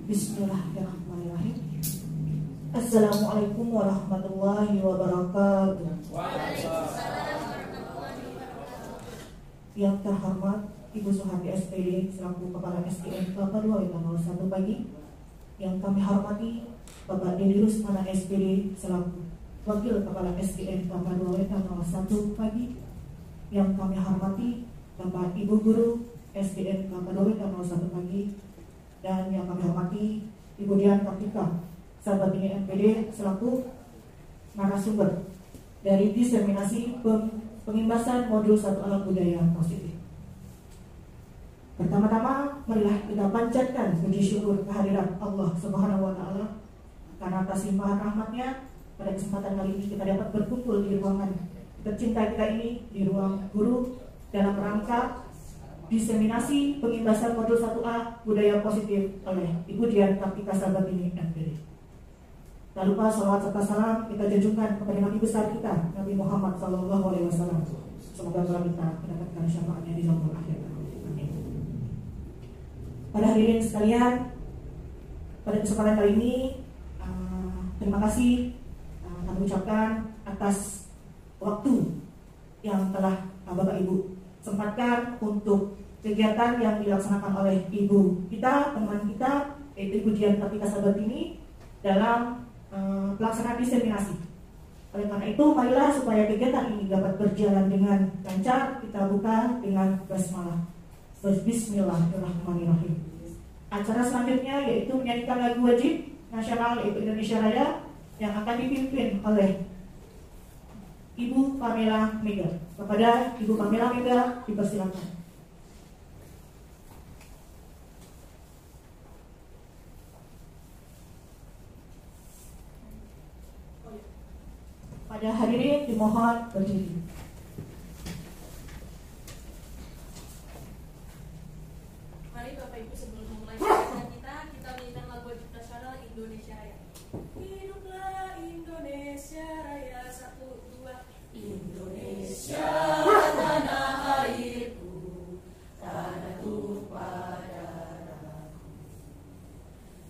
Bismillahirrahmanirrahim. Assalamualaikum warahmatullahi wabarakatuh. Waalaikumsalam warahmatullahi wabarakatuh. Yang terhormat Ibu Suharti SPD selaku Kepala SDN Kelapa II tanggal 1 pagi. Yang kami hormati Bapak Dedi Rusmana SPD selaku Wakil Kepala SDN Kelapa II tanggal 1 pagi. Yang kami hormati Bapak Ibu Guru SDN Kelapa II tanggal 1 pagi. Dan yang kami hormati Ibu Dian Kartika sahabat ini MPD selaku narasumber dari diseminasi pengimbasan modul 1 alam budaya positif. Pertama-tama marilah kita panjatkan puji syukur kehadirat Allah Subhanahu wa Ta'ala karena atas limpahan rahmatnya pada kesempatan kali ini kita dapat berkumpul di ruangan tercinta kita ini, di ruang guru dalam rangka diseminasi pengimbasan modul 1A budaya positif oleh Ibu Dian Kartika sahabat ini MPD. Tak lupa salawat serta salam kita junjungkan kepada Nabi besar kita, Nabi Muhammad SAW. Semoga kita mendapatkan syafaatnya di zaman akhir. Amin. Pada hadirin sekalian, pada kesempatan kali ini terima kasih kami ucapkan atas waktu yang telah Bapak Ibu sempatkan untuk kegiatan yang dilaksanakan oleh Ibu kita, teman kita, yaitu Ibu Dian Kartika sahabat ini dalam pelaksanaan diseminasi. Oleh karena itu, marilah supaya kegiatan ini dapat berjalan dengan lancar, kita buka dengan basmalah. Bismillahirrahmanirrahim. Acara selanjutnya yaitu menyanyikan lagu wajib nasional yaitu Indonesia Raya yang akan dipimpin oleh Ibu Pamela Mega. Kepada Ibu Pamela Mega dipersilakan. Pada hadirin dimohon berdiri. Mari Bapak Ibu sebelum memulai pembahasan kita menyanyikan lagu wajib nasional Indonesia Raya. Hiduplah Indonesia Raya, 1, 2. Indonesia tanah airku, tanah tumpah darahku.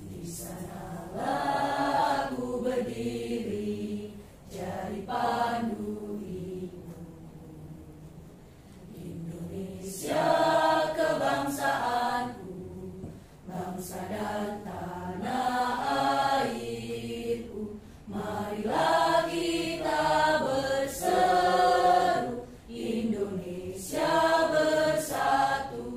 Di sanalah aku berdiri, jadi pandu hidupku. Indonesia kebangsaanku, bangsa dan tanah airku. Marilah kita berseru, Indonesia bersatu.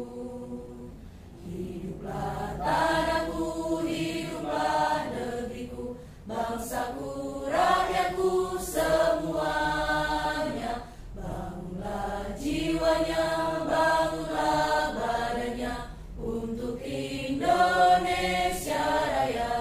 Hiduplah tanahku, hiduplah negeriku, bangsaku, rakyatku semuanya. Bangunlah jiwanya, bangunlah badannya untuk Indonesia Raya.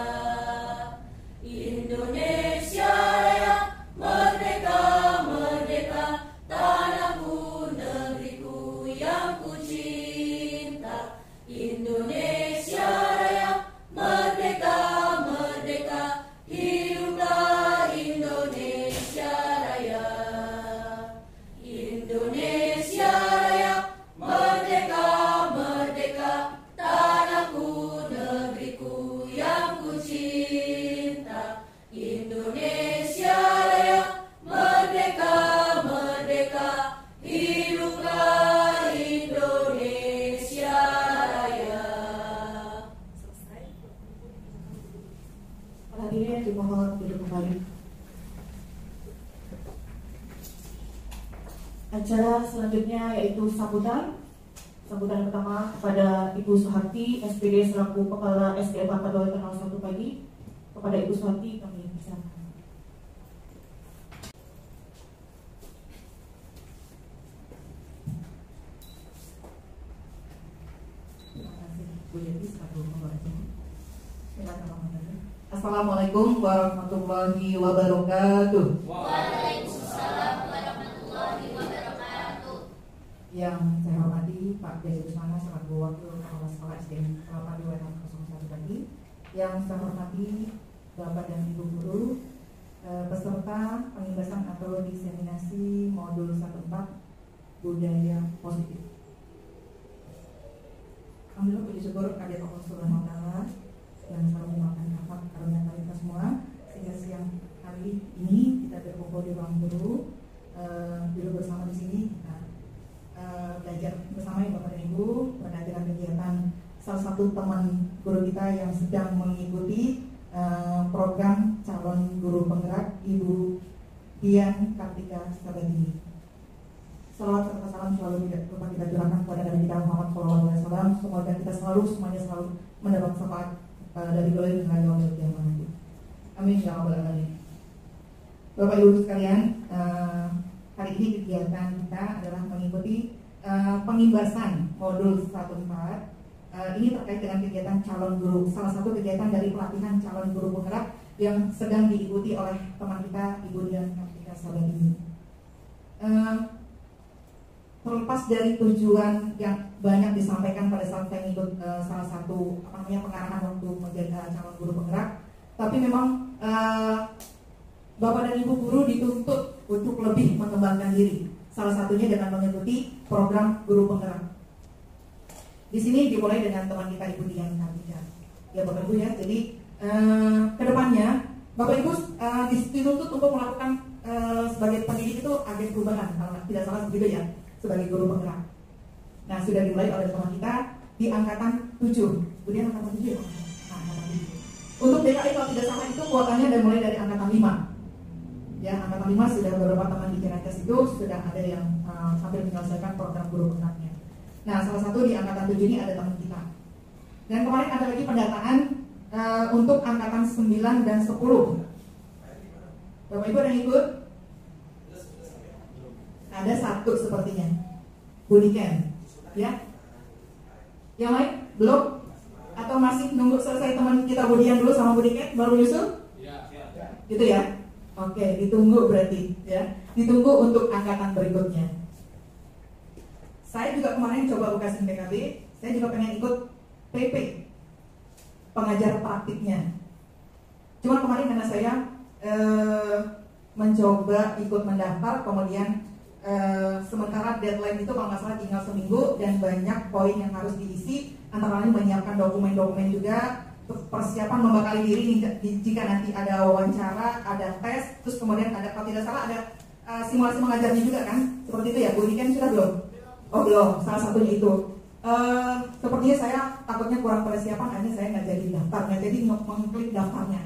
Indonesia Raya, merdeka, merdeka, tanahku, negeriku yang ku cinta. Indonesia Raya, merdeka, merdeka, hiduplah Indonesia Raya. Indonesia Raya, merdeka, merdeka, tanahku, negeriku yang ku cinta. Indonesia Raya, merdeka, merdeka, hiduplah Indonesia Raya. Selesai. Hadirin dimohon duduk kembali. Acara selanjutnya yaitu sambutan pertama kepada Ibu Suharti SPD selaku Kepala SDN Kelapa II tanggal 1 pagi. Kepada Ibu Suharti kami persilakan. Terima kasih Bu Yeti selaku pembaca. Assalamualaikum warahmatullahi wabarakatuh. Waalaikumsalam warahmatullahi wabarakatuh. Yang saya hormati Pak Dedi Rusmana selaku Wakil Kepala Sekolah SDN Kelapa II tanggal 1 pagi. Yang saya hormati Bapak dan Ibu Guru, peserta pengimbasan atau diseminasi modul 1/4 budaya positif. Alhamdulillah puji syukur kehadirat Allah Subhanahu wa Ta'ala yang selalu memakan rahmat karunia kita semua, sehingga siang hari ini kita berkumpul di ruang guru, duduk bersama di sini, kita belajar bersama ya Bapak dan Ibu berkaitan kegiatan salah satu teman guru kita yang sedang mengikuti program calon guru penggerak, Ibu Dian Kartika Sabandini. Salawat serta salam selalu tidak lupa kita curahkan kepada Nabi kita Muhammad SAW. Semoga kita semuanya selalu mendapat syafaat dari beliau hingga yaumil qiyamah nanti. Amin ya rabbal alamin. Bapak Ibu sekalian, hari ini kegiatan kita adalah mengikuti pengimbasan modul 1/4. Ini terkait dengan kegiatan calon guru, salah satu kegiatan dari pelatihan calon guru penggerak yang sedang diikuti oleh teman kita Ibu Dian Kartika Sabandini. Terlepas dari tujuan yang banyak disampaikan pada saat saya ikut salah satu pengarahan waktu menjadi calon guru penggerak, tapi memang Bapak dan Ibu guru dituntut untuk lebih mengembangkan diri. Salah satunya dengan mengikuti program guru penggerak. Di sini dimulai dengan teman kita Ibu Dian Kartika. Ya Bapak Ibu ya. Jadi kedepannya Bapak Ibu dituntut untuk melakukan sebagai pendidik itu agen perubahan, kalau tidak salah begitu ya, sebagai guru penggerak. Nah, sudah dimulai oleh teman kita di angkatan 7. Kemudian angkatan 7 ya? Nah, angkatan 7. Untuk DKI kalau tidak salah itu kuotanya dari mulai dari angkatan 5. Ya, angkatan 5 sudah beberapa teman di Kemenkes itu sudah ada yang hampir menyelesaikan program guru penggeraknya. Nah, salah satu di angkatan 7 ini ada teman kita. Dan kemarin ada lagi pendataan untuk angkatan 9 dan 10. Bapak Ibu ada yang ikut? Ada satu sepertinya, Budiken, ya. Yang lain belum? Atau masih nunggu selesai teman kita Budian dulu sama Budiken baru nyusul? Ya. Gitu ya. Oke, ditunggu berarti, ya. Ditunggu untuk angkatan berikutnya. Saya juga kemarin coba buka SIM PKB, saya juga pengen ikut PP, pengajar praktiknya. Cuma kemarin karena saya mencoba ikut mendaftar, kemudian sementara deadline itu kalau nggak salah tinggal seminggu dan banyak poin yang harus diisi, antara lain menyiapkan dokumen-dokumen juga, persiapan membekali diri jika nanti ada wawancara, ada tes, terus kemudian ada kalau tidak salah ada simulasi mengajarnya juga kan, seperti itu ya. Bu Niken sudah belum? Oh belum, salah satunya itu. Sepertinya saya takutnya kurang persiapan, akhirnya saya nggak jadi daftar, nggak jadi mengklik daftarnya.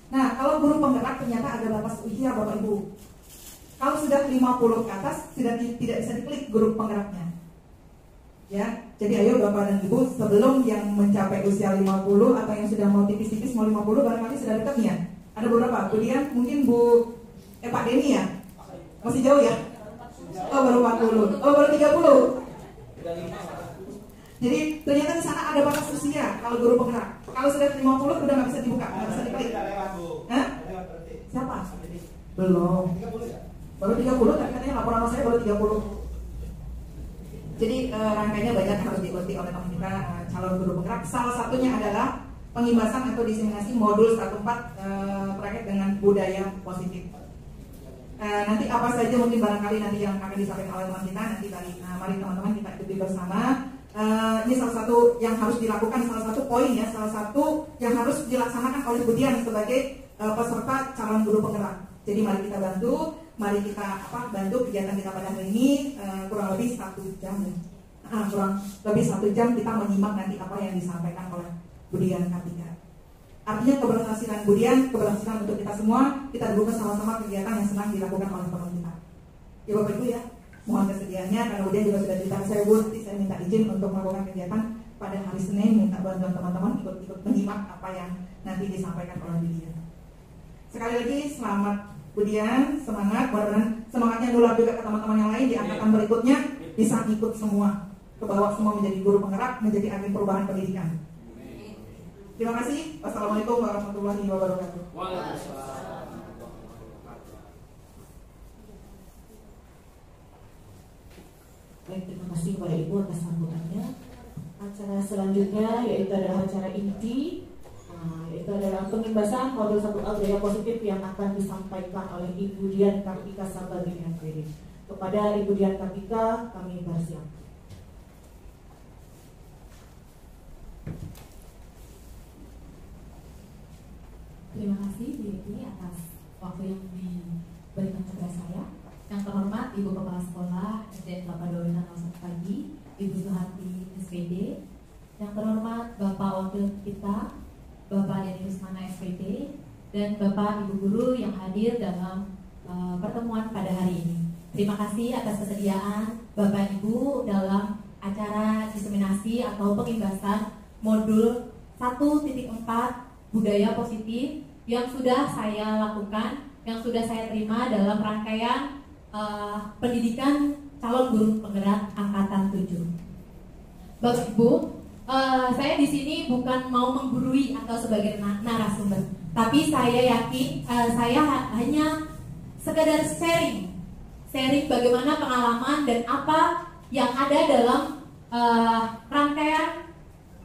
Nah, kalau guru penggerak ternyata ada batas usia Bapak Ibu. Kalau sudah 50 ke atas sudah tidak bisa diklik guru penggeraknya. Ya, jadi ayo Bapak dan Ibu sebelum yang mencapai usia 50 atau yang sudah mau tipis-tipis mau 50 barangkali sudah dekat nih ya. Ada beberapa. Kemudian mungkin Pak Denny ya. Masih jauh ya? Oh baru 40. Oh baru 30. Jadi ternyata di sana ada batas usia kalau guru penggerak. Kalau sudah 50 udah nggak bisa dibuka, nggak bisa diklik. Hah? Siapa? Belum. Baru 30, tapi katanya laporan saya baru 30. Jadi rangkaiannya banyak yang harus diikuti oleh teman kita calon guru penggerak. Salah satunya adalah pengimbasan atau diseminasi modul 1/4 terkait dengan budaya positif. Nanti apa saja mungkin barangkali nanti yang akan disampaikan oleh teman kita nanti dari mari teman-teman kita ikuti bersama. Ini salah satu yang harus dilakukan, salah satu poin ya, salah satu yang harus dilaksanakan oleh Bu Dian sebagai peserta calon guru penggerak. Jadi mari kita bantu, mari kita bantu kegiatan kita pada hari ini kurang lebih 1 jam. Kurang lebih 1 jam kita menyimak nanti apa yang disampaikan oleh Bu Dian Kartika. Artinya keberhasilan Bu Dian, keberhasilan untuk kita semua, kita dukung sama-sama kegiatan yang sedang dilakukan oleh teman kita. Ya Bapak Ibu ya, mohon kesediaannya karena Bu Dian juga sudah cerita saya Bu, saya minta izin untuk melakukan kegiatan pada hari Senin, minta bantuan teman-teman ikut menyimak apa yang nanti disampaikan oleh Bu Dian. Sekali lagi selamat Bu Dian, semangat, mudah-mudahan semangatnya nular juga ke teman-teman yang lain di angkatan berikutnya bisa ikut semua, ke bawah semua menjadi guru penggerak, menjadi agen perubahan pendidikan. Terima kasih. Wassalamualaikum warahmatullahi wabarakatuh. Baik, terima kasih kepada Ibu atas sambutannya. Acara selanjutnya yaitu adalah acara inti, yaitu adalah pengimbasan modul 1A budaya positif yang akan disampaikan oleh Ibu Dian Kartika Sabandini MPD. Kepada Ibu Dian Kartika kami bersiap. Terima kasih Bu Yeti atas waktu yang diberikan kepada saya. Yang terhormat Ibu Kepala Sekolah SDN Kelapa Dowena 01 Pagi, Ibu Suharti SPD. Yang terhormat Bapak Wakil kita, Bapak Denny Rusmana SPD, dan Bapak Ibu Guru yang hadir dalam pertemuan pada hari ini. Terima kasih atas kesediaan Bapak Ibu dalam acara diseminasi atau pengimbasan modul 1.4 budaya positif yang sudah saya lakukan, yang sudah saya terima dalam rangkaian pendidikan calon guru penggerak angkatan 7. Bapak Ibu, saya di sini bukan mau menggurui atau sebagai narasumber, tapi saya yakin saya hanya sekedar sharing bagaimana pengalaman dan apa yang ada dalam rangkaian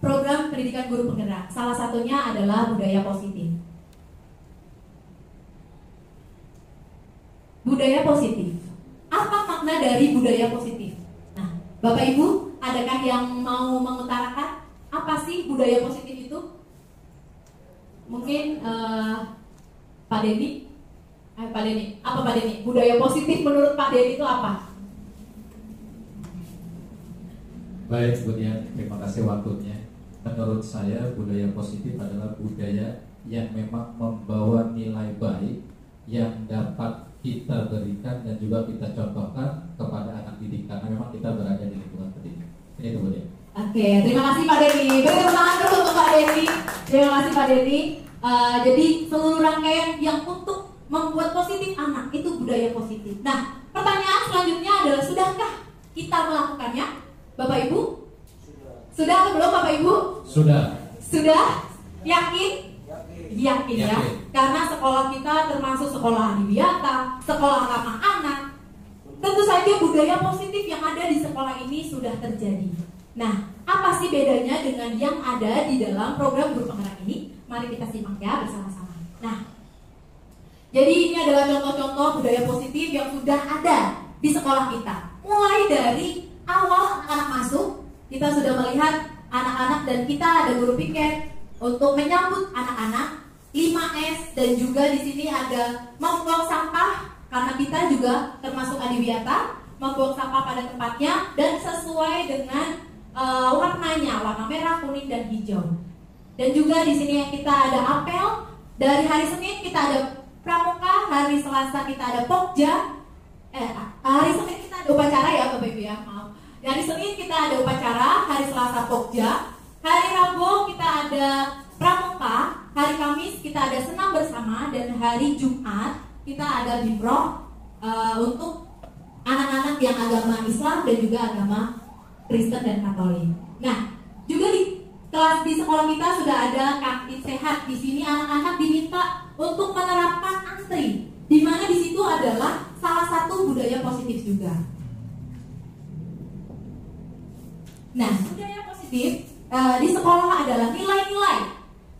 program pendidikan guru penggerak. Salah satunya adalah budaya positif. Budaya positif. Apa makna dari budaya positif? Nah, Bapak Ibu, adakah yang mau mengutarakan apa sih budaya positif itu? Mungkin Pak Denny. Pak Denny, apa Pak Denny? Budaya positif menurut Pak Denny itu apa? Baik, Bu Dian, terima kasih waktunya. Menurut saya budaya positif adalah budaya yang memang membawa nilai baik yang dapat kita berikan dan juga kita contohkan kepada anak didik karena memang kita berada di lingkungan pendidikan. Ini Bu Dian. Oke, terima kasih Pak Denny. Beri tepuk tangan dulu untuk Pak Denny. Terima kasih Pak Denny. Jadi seluruh rangkaian yang untuk membuat positif anak itu budaya positif. Nah, pertanyaan selanjutnya adalah sudahkah kita melakukannya, Bapak Ibu? Sudah atau belum Bapak Ibu? Sudah. Sudah? Yakin? Yakin ya. Karena sekolah kita termasuk sekolah adiwiyata, sekolah ramah anak. Tentu saja budaya positif yang ada di sekolah ini sudah terjadi. Nah, apa sih bedanya dengan yang ada di dalam program guru penggerak ini? Mari kita simak ya bersama-sama. Nah, jadi ini adalah contoh-contoh budaya positif yang sudah ada di sekolah kita. Mulai dari awal anak-anak masuk, kita sudah melihat anak-anak dan kita ada guru piket untuk menyambut anak-anak 5S dan juga di sini ada membuang sampah karena kita juga termasuk adiwiyata, membuang sampah pada tempatnya dan sesuai dengan warnanya, warna merah, kuning dan hijau. Dan juga di sini kita ada apel. Dari hari Senin kita ada pramuka, hari Selasa kita ada pokja. Hari Senin kita ada upacara ya Bapak Ibu ya, maaf. Hari Senin kita ada upacara, hari Selasa pokja, hari Rabu kita ada pramuka, hari Kamis kita ada senam bersama, dan hari Jumat kita ada bimroh untuk anak-anak yang agama Islam dan juga agama Kristen dan Katolik. Nah, juga di kelas di sekolah kita sudah ada kantin sehat. Di sini anak-anak diminta untuk menerapkan antri, di mana di situ adalah salah satu budaya positif juga. Nah, budaya positif di sekolah adalah nilai-nilai,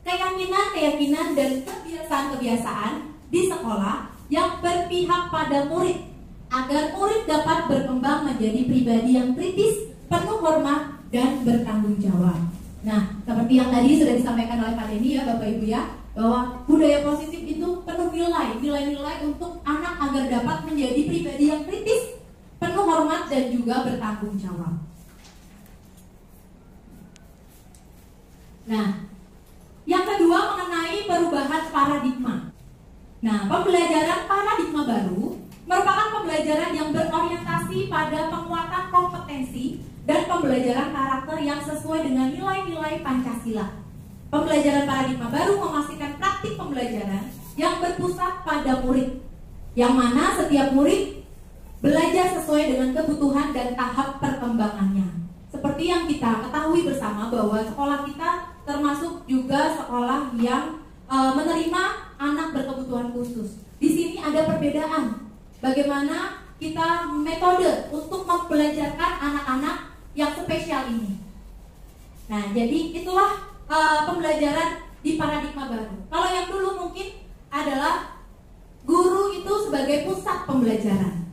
keyakinan dan kebiasaan-kebiasaan di sekolah yang berpihak pada murid agar murid dapat berkembang menjadi pribadi yang kritis, penuh hormat dan bertanggung jawab. Nah, seperti yang tadi sudah disampaikan oleh Pak Denny ya Bapak Ibu ya, bahwa budaya positif itu penuh nilai-nilai untuk anak agar dapat menjadi pribadi yang kritis, penuh hormat dan juga bertanggung jawab. Nah, yang kedua mengenai perubahan paradigma. Nah, pembelajaran paradigma baru merupakan pembelajaran yang berorientasi pada penguatan kompetensi dan pembelajaran karakter yang sesuai dengan nilai-nilai Pancasila. Pembelajaran paradigma baru memastikan praktik pembelajaran yang berpusat pada murid, yang mana setiap murid belajar sesuai dengan kebutuhan dan tahap perkembangannya. Seperti yang kita ketahui bersama bahwa sekolah kita termasuk juga sekolah yang menerima anak berkebutuhan khusus. Di sini ada perbedaan bagaimana kita metode untuk mempelajarkan anak-anak yang spesial ini. Nah, jadi itulah pembelajaran di paradigma baru. Kalau yang dulu mungkin adalah guru itu sebagai pusat pembelajaran.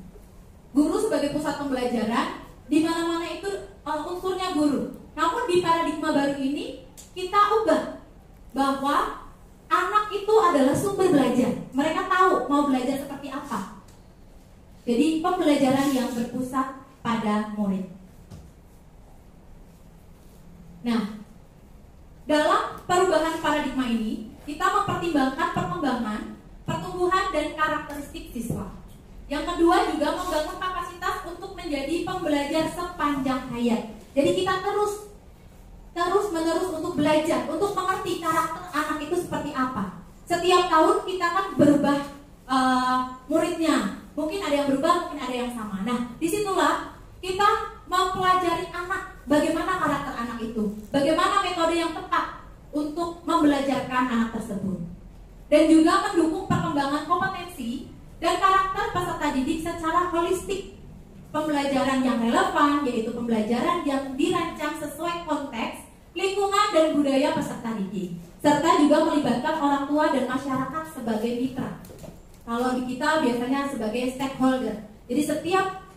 Guru sebagai pusat pembelajaran, di mana-mana itu unsurnya guru. Namun di paradigma baru ini kita ubah bahwa anak itu adalah sumber belajar. Mereka tahu mau belajar seperti apa. Jadi pembelajaran yang berpusat pada murid. Nah, dalam perubahan paradigma ini, kita mempertimbangkan perkembangan, pertumbuhan, dan karakteristik siswa. Yang kedua juga membangun kapasitas untuk menjadi pembelajar sepanjang hayat. Jadi kita terus-menerus untuk belajar, untuk mengerti karakter anak itu seperti apa. Setiap tahun kita kan berubah muridnya. Mungkin ada yang berubah, mungkin ada yang sama. Nah, disitulah kita mempelajari anak, bagaimana karakter anak itu, bagaimana metode yang tepat untuk membelajarkan anak tersebut, dan juga mendukung perkembangan kompetensi dan karakter peserta didik secara holistik. Pembelajaran yang relevan, yaitu pembelajaran yang dirancang sesuai konteks, lingkungan, dan budaya peserta didik, serta juga melibatkan orang tua dan masyarakat sebagai mitra. Kalau di kita biasanya sebagai stakeholder. Jadi setiap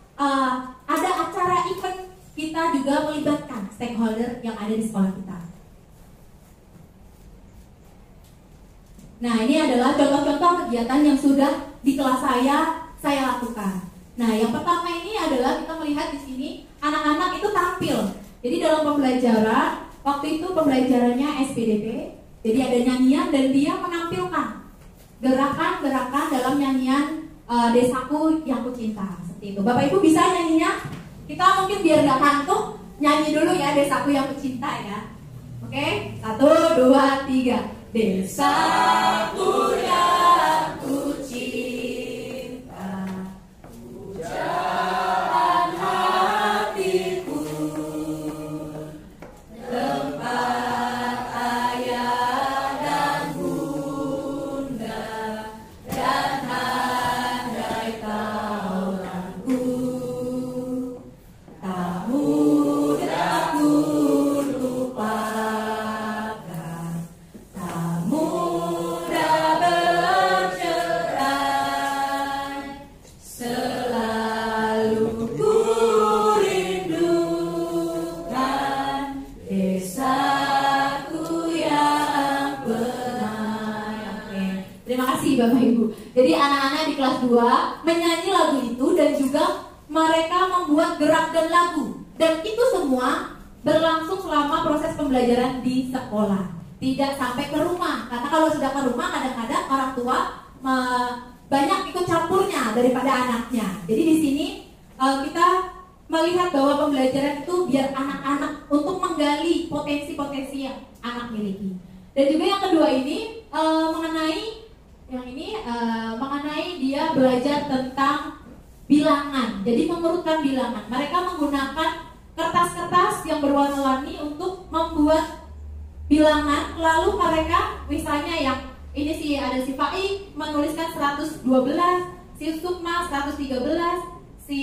ada acara event, kita juga melibatkan stakeholder yang ada di sekolah kita. Nah, ini adalah contoh-contoh kegiatan yang sudah di kelas saya lakukan. Nah, yang pertama ini adalah kita melihat di sini anak-anak itu tampil. Jadi dalam pembelajaran, waktu itu pembelajarannya SPDP. Jadi ada nyanyian dan dia menampilkan gerakan-gerakan dalam nyanyian Desaku Yang Kucinta. Seperti itu. Bapak Ibu bisa nyanyinya? Kita mungkin biar gak kantuk, nyanyi dulu ya Desaku Yang Kucinta ya. Oke, 1, 2, 3. Desaku yang kucinta, pujaan hatiku, tempat ayah dan bunda, dan handai taulanku. Tak mudah ku lupakan, tak mudah bercerai, selalu ku rindukan desaku yang pernah. Oke. Terima kasih Bapak Ibu. Jadi anak-anak di kelas 2 menyanyi lagu itu dan juga mereka membuat gerak dan lagu. Dan itu semua berlangsung selama proses pembelajaran di sekolah. Tidak sampai ke rumah. Karena kalau sudah ke rumah kadang-kadang orang tua banyak ikut campurnya daripada anaknya. Jadi di sini kita melihat bahwa pembelajaran itu biar anak-anak untuk menggali potensi-potensi yang anak miliki. Dan juga yang kedua ini mengenai dia belajar tentang bilangan. Jadi mengurutkan bilangan. Mereka menggunakan kertas-kertas yang berwarna-warni untuk membuat bilangan. Lalu mereka misalnya yang ini sih ada si Fai menuliskan 112, si Sukma 113, si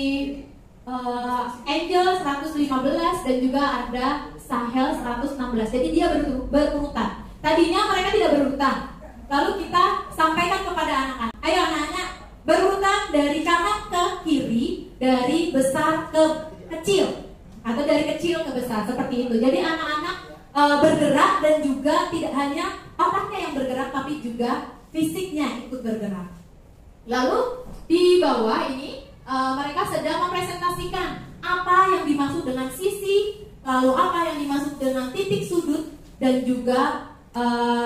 Angel 115, dan juga ada Sahel 116. Jadi dia berurutan. Tadinya mereka tidak berurutan. Lalu kita sampaikan kepada anak-anak, ayo anak-anak berurutan dari kanan ke kiri, dari besar ke kecil, atau dari kecil ke besar, seperti itu. Jadi anak-anak bergerak dan juga tidak hanya otaknya yang bergerak, tapi juga fisiknya ikut bergerak. Lalu di bawah ini mereka sedang mempresentasikan apa yang dimaksud dengan sisi, lalu apa yang dimaksud dengan titik sudut, dan juga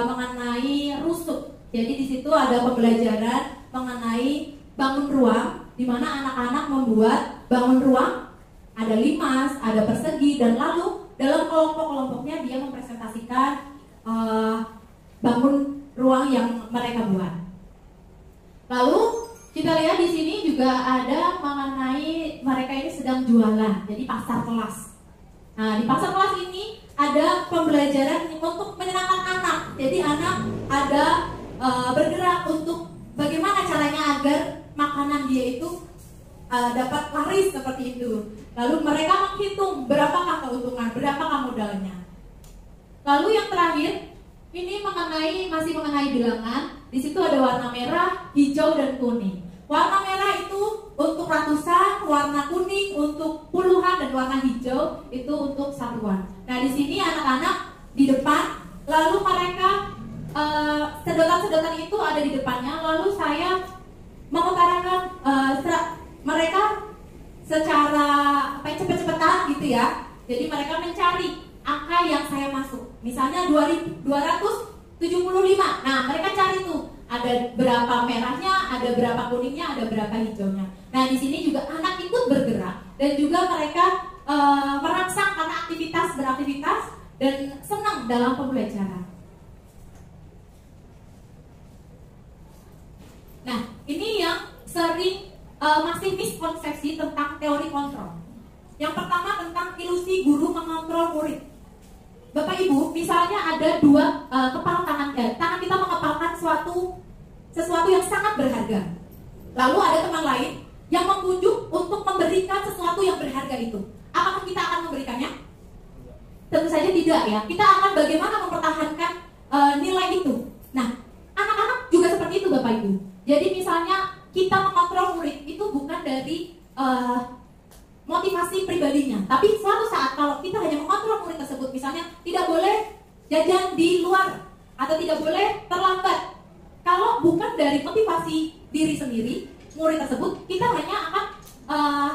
mengenai rusuk. Jadi di situ ada pembelajaran mengenai bangun ruang, di mana anak-anak membuat bangun ruang, ada limas, ada persegi, dan lalu dalam kelompok-kelompoknya dia mempresentasikan bangun ruang yang mereka buat. Lalu kita lihat di sini juga ada mengenai mereka ini sedang jualan, jadi pasar kelas. Nah, di pasar kelas ini ada pembelajaran untuk menyenangkan anak. Jadi anak ada bergerak untuk bagaimana caranya agar makanan dia itu dapat laris seperti itu. Lalu mereka menghitung berapakah keuntungan, berapakah modalnya. Lalu yang terakhir ini masih mengenai bilangan. Di situ ada warna merah, hijau, dan kuning. Warna merah itu untuk ratusan, warna kuning untuk puluhan, dan warna hijau itu untuk satuan. Nah, di sini anak-anak di depan, lalu mereka sedotan-sedotan itu ada di depannya, lalu saya mengutarakan mereka secara cepet-cepetan gitu ya. Jadi mereka mencari angka yang saya masuk. Misalnya 275. Nah, mereka cari tuh ada berapa merahnya, ada berapa kuningnya, ada berapa hijaunya. Nah, di sini juga anak ikut bergerak dan juga mereka merangsang karena beraktivitas dan senang dalam pembelajaran. Nah, ini yang sering masih miskonsepsi tentang teori kontrol. Yang pertama tentang ilusi guru mengontrol murid. Bapak Ibu, misalnya ada dua kepala tangan kita mengepalkan sesuatu yang sangat berharga. Lalu ada teman lain yang membujuk untuk memberikan sesuatu yang berharga itu. Apakah kita akan memberikannya? Tentu saja tidak ya. Kita akan bagaimana mempertahankan nilai itu. Nah, anak-anak juga seperti itu Bapak Ibu. Jadi misalnya kita mengontrol murid itu bukan dari motivasi pribadinya, tapi suatu saat kalau kita hanya mengontrol murid tersebut, misalnya tidak boleh jajan di luar atau tidak boleh terlambat, kalau bukan dari motivasi diri sendiri murid tersebut, kita hanya akan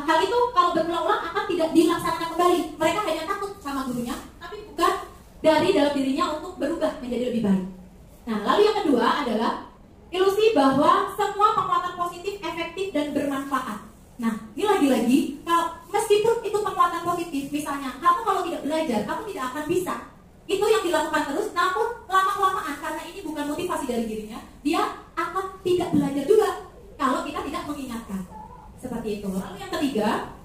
hal itu kalau berulang-ulang akan tidak dilaksanakan kembali. Mereka hanya takut sama gurunya, tapi bukan dari dalam dirinya untuk berubah menjadi lebih baik. Nah, lalu yang kedua adalah ilusi bahwa semua penguatan positif efektif dan bermanfaat. Nah, ini lagi-lagi, meskipun itu penguatan positif, misalnya kamu kalau tidak belajar, kamu tidak akan bisa. Itu yang dilakukan terus, namun lama-kelamaan karena ini bukan motivasi dari dirinya, dia akan tidak belajar juga kalau kita tidak mengingatkan. Seperti itu. Lalu yang ketiga,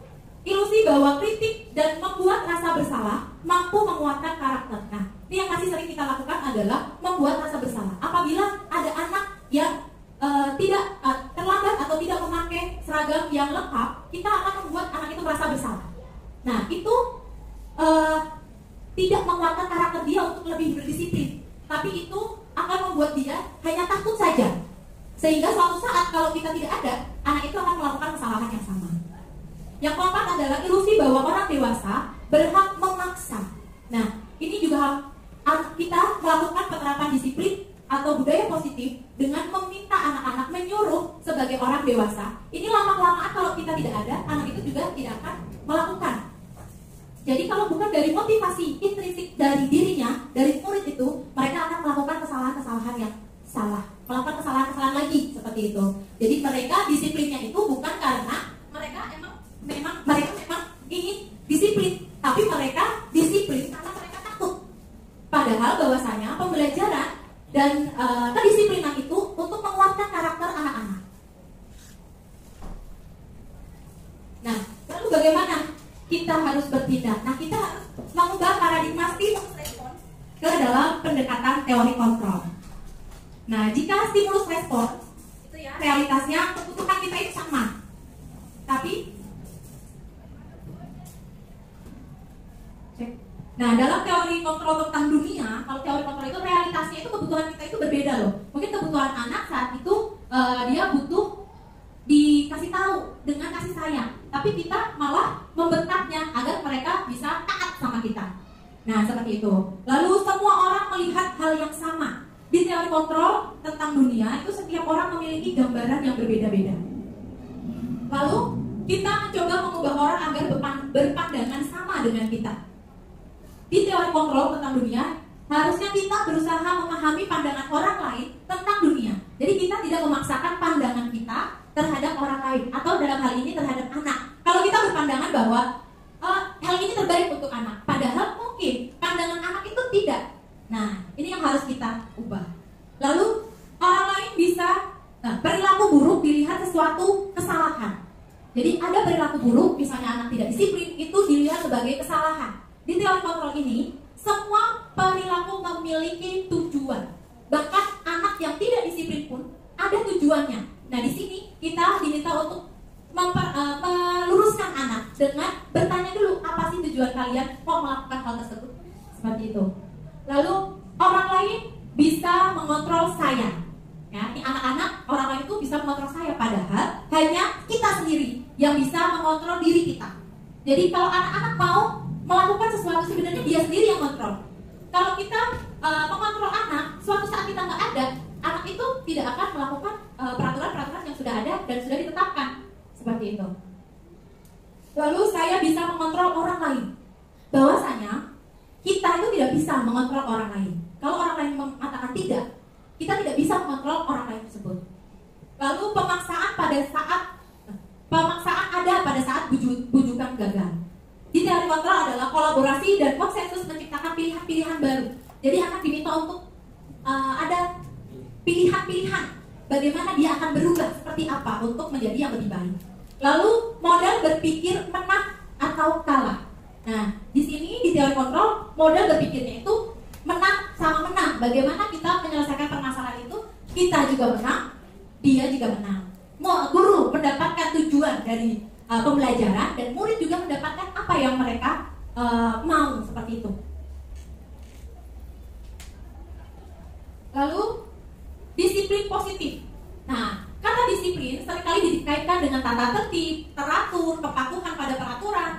ilusi bahwa kritik dan membuat rasa bersalah mampu menguatkan karakter. Nah, ini yang masih sering kita lakukan adalah membuat rasa bersalah. Apabila ada anak yang tidak terlambat atau tidak memakai seragam yang lengkap, kita akan membuat anak itu merasa bersalah. Nah, itu tidak menguatkan karakter dia untuk lebih berdisiplin, tapi itu akan membuat dia hanya takut saja. Sehingga suatu saat kalau kita tidak ada, anak itu akan melakukan kesalahan yang sama. Yang keempat adalah ilusi bahwa orang dewasa berhak memaksa. Nah, ini juga kita melakukan penerapan disiplin atau budaya positif dengan meminta anak-anak menyuruh sebagai orang dewasa. Ini lama-kelamaan kalau kita tidak ada, anak itu juga tidak akan melakukan. Jadi kalau bukan dari motivasi intrinsik dari dirinya, dari murid itu, mereka akan melakukan kesalahan-kesalahan yang salah, melakukan kesalahan-kesalahan lagi seperti itu. Jadi mereka disiplinnya itu bukan karena mereka memang ingin disiplin, tapi mereka disiplin karena mereka takut. Padahal bahwasanya pembelajaran dan kedisiplinan itu untuk menguatkan karakter anak-anak. Nah, lalu bagaimana kita harus bertindak? Nah, kita harus mengubah paradigma stimulus respons ke dalam pendekatan teori kontrol. Nah, jika stimulus respons itu ya realitasnya kebutuhan kita itu sama, tapi nah, dalam teori kontrol tentang dunia, kalau teori kontrol itu realitasnya itu kebutuhan kita itu berbeda loh. Mungkin kebutuhan anak saat itu dia butuh dikasih tahu dengan kasih sayang, tapi kita malah membentaknya agar mereka bisa taat sama kita. Nah, seperti itu. Lalu semua orang melihat hal yang sama. Di teori kontrol tentang dunia itu setiap orang memiliki gambaran yang berbeda-beda. Lalu kita mencoba mengubah orang agar berpandangan sama dengan kita. Di teori kontrol tentang dunia, harusnya kita berusaha memahami pandangan orang lain tentang dunia. Jadi kita tidak memaksakan pandangan kita terhadap orang lain, atau dalam hal ini terhadap anak. Kalau kita berpandangan bahwa hal ini terbaik untuk anak, padahal mungkin pandangan anak itu tidak. Nah, ini yang harus kita ubah. Lalu orang lain bisa perilaku buruk dilihat sesuatu kesalahan. Jadi ada perilaku buruk, misalnya anak tidak disiplin, itu dilihat sebagai kesalahan. Di teori kontrol ini, semua perilaku memiliki tujuan. Bahkan anak yang tidak disiplin pun ada tujuannya. Nah, di sini kita diminta untuk meluruskan anak dengan bertanya dulu, apa sih tujuan kalian kok melakukan hal tersebut? Seperti itu. Lalu orang lain bisa mengontrol saya. Ya, ini anak-anak, orang lain itu bisa mengontrol saya, padahal hanya kita sendiri yang bisa mengontrol diri kita. Jadi kalau anak-anak mau melakukan sesuatu, sebenarnya dia sendiri yang kontrol. Kalau kita mengontrol anak, suatu saat kita nggak ada, anak itu tidak akan melakukan peraturan-peraturan yang sudah ada dan sudah ditetapkan seperti itu. Lalu saya bisa mengontrol orang lain. Bahwasanya kita itu tidak bisa mengontrol orang lain. Kalau orang lain mengatakan tidak, kita tidak bisa mengontrol orang lain tersebut. Lalu pemaksaan ada pada saat bujukan gagal. Di teori kontrol adalah kolaborasi dan konsensus menciptakan pilihan-pilihan baru. Jadi anak diminta untuk ada pilihan-pilihan bagaimana dia akan berubah seperti apa untuk menjadi yang lebih baik. Lalu modal berpikir menang atau kalah. Nah, di sini di teori kontrol modal berpikirnya itu menang sama menang. Bagaimana kita menyelesaikan permasalahan itu, kita juga menang, dia juga menang. Guru mendapatkan tujuan dari pembelajaran dan murid juga mendapatkan apa yang mereka mau, seperti itu. Lalu disiplin positif. Nah, kata disiplin seringkali dikaitkan dengan tata tertib, teratur, kepatuhan pada peraturan,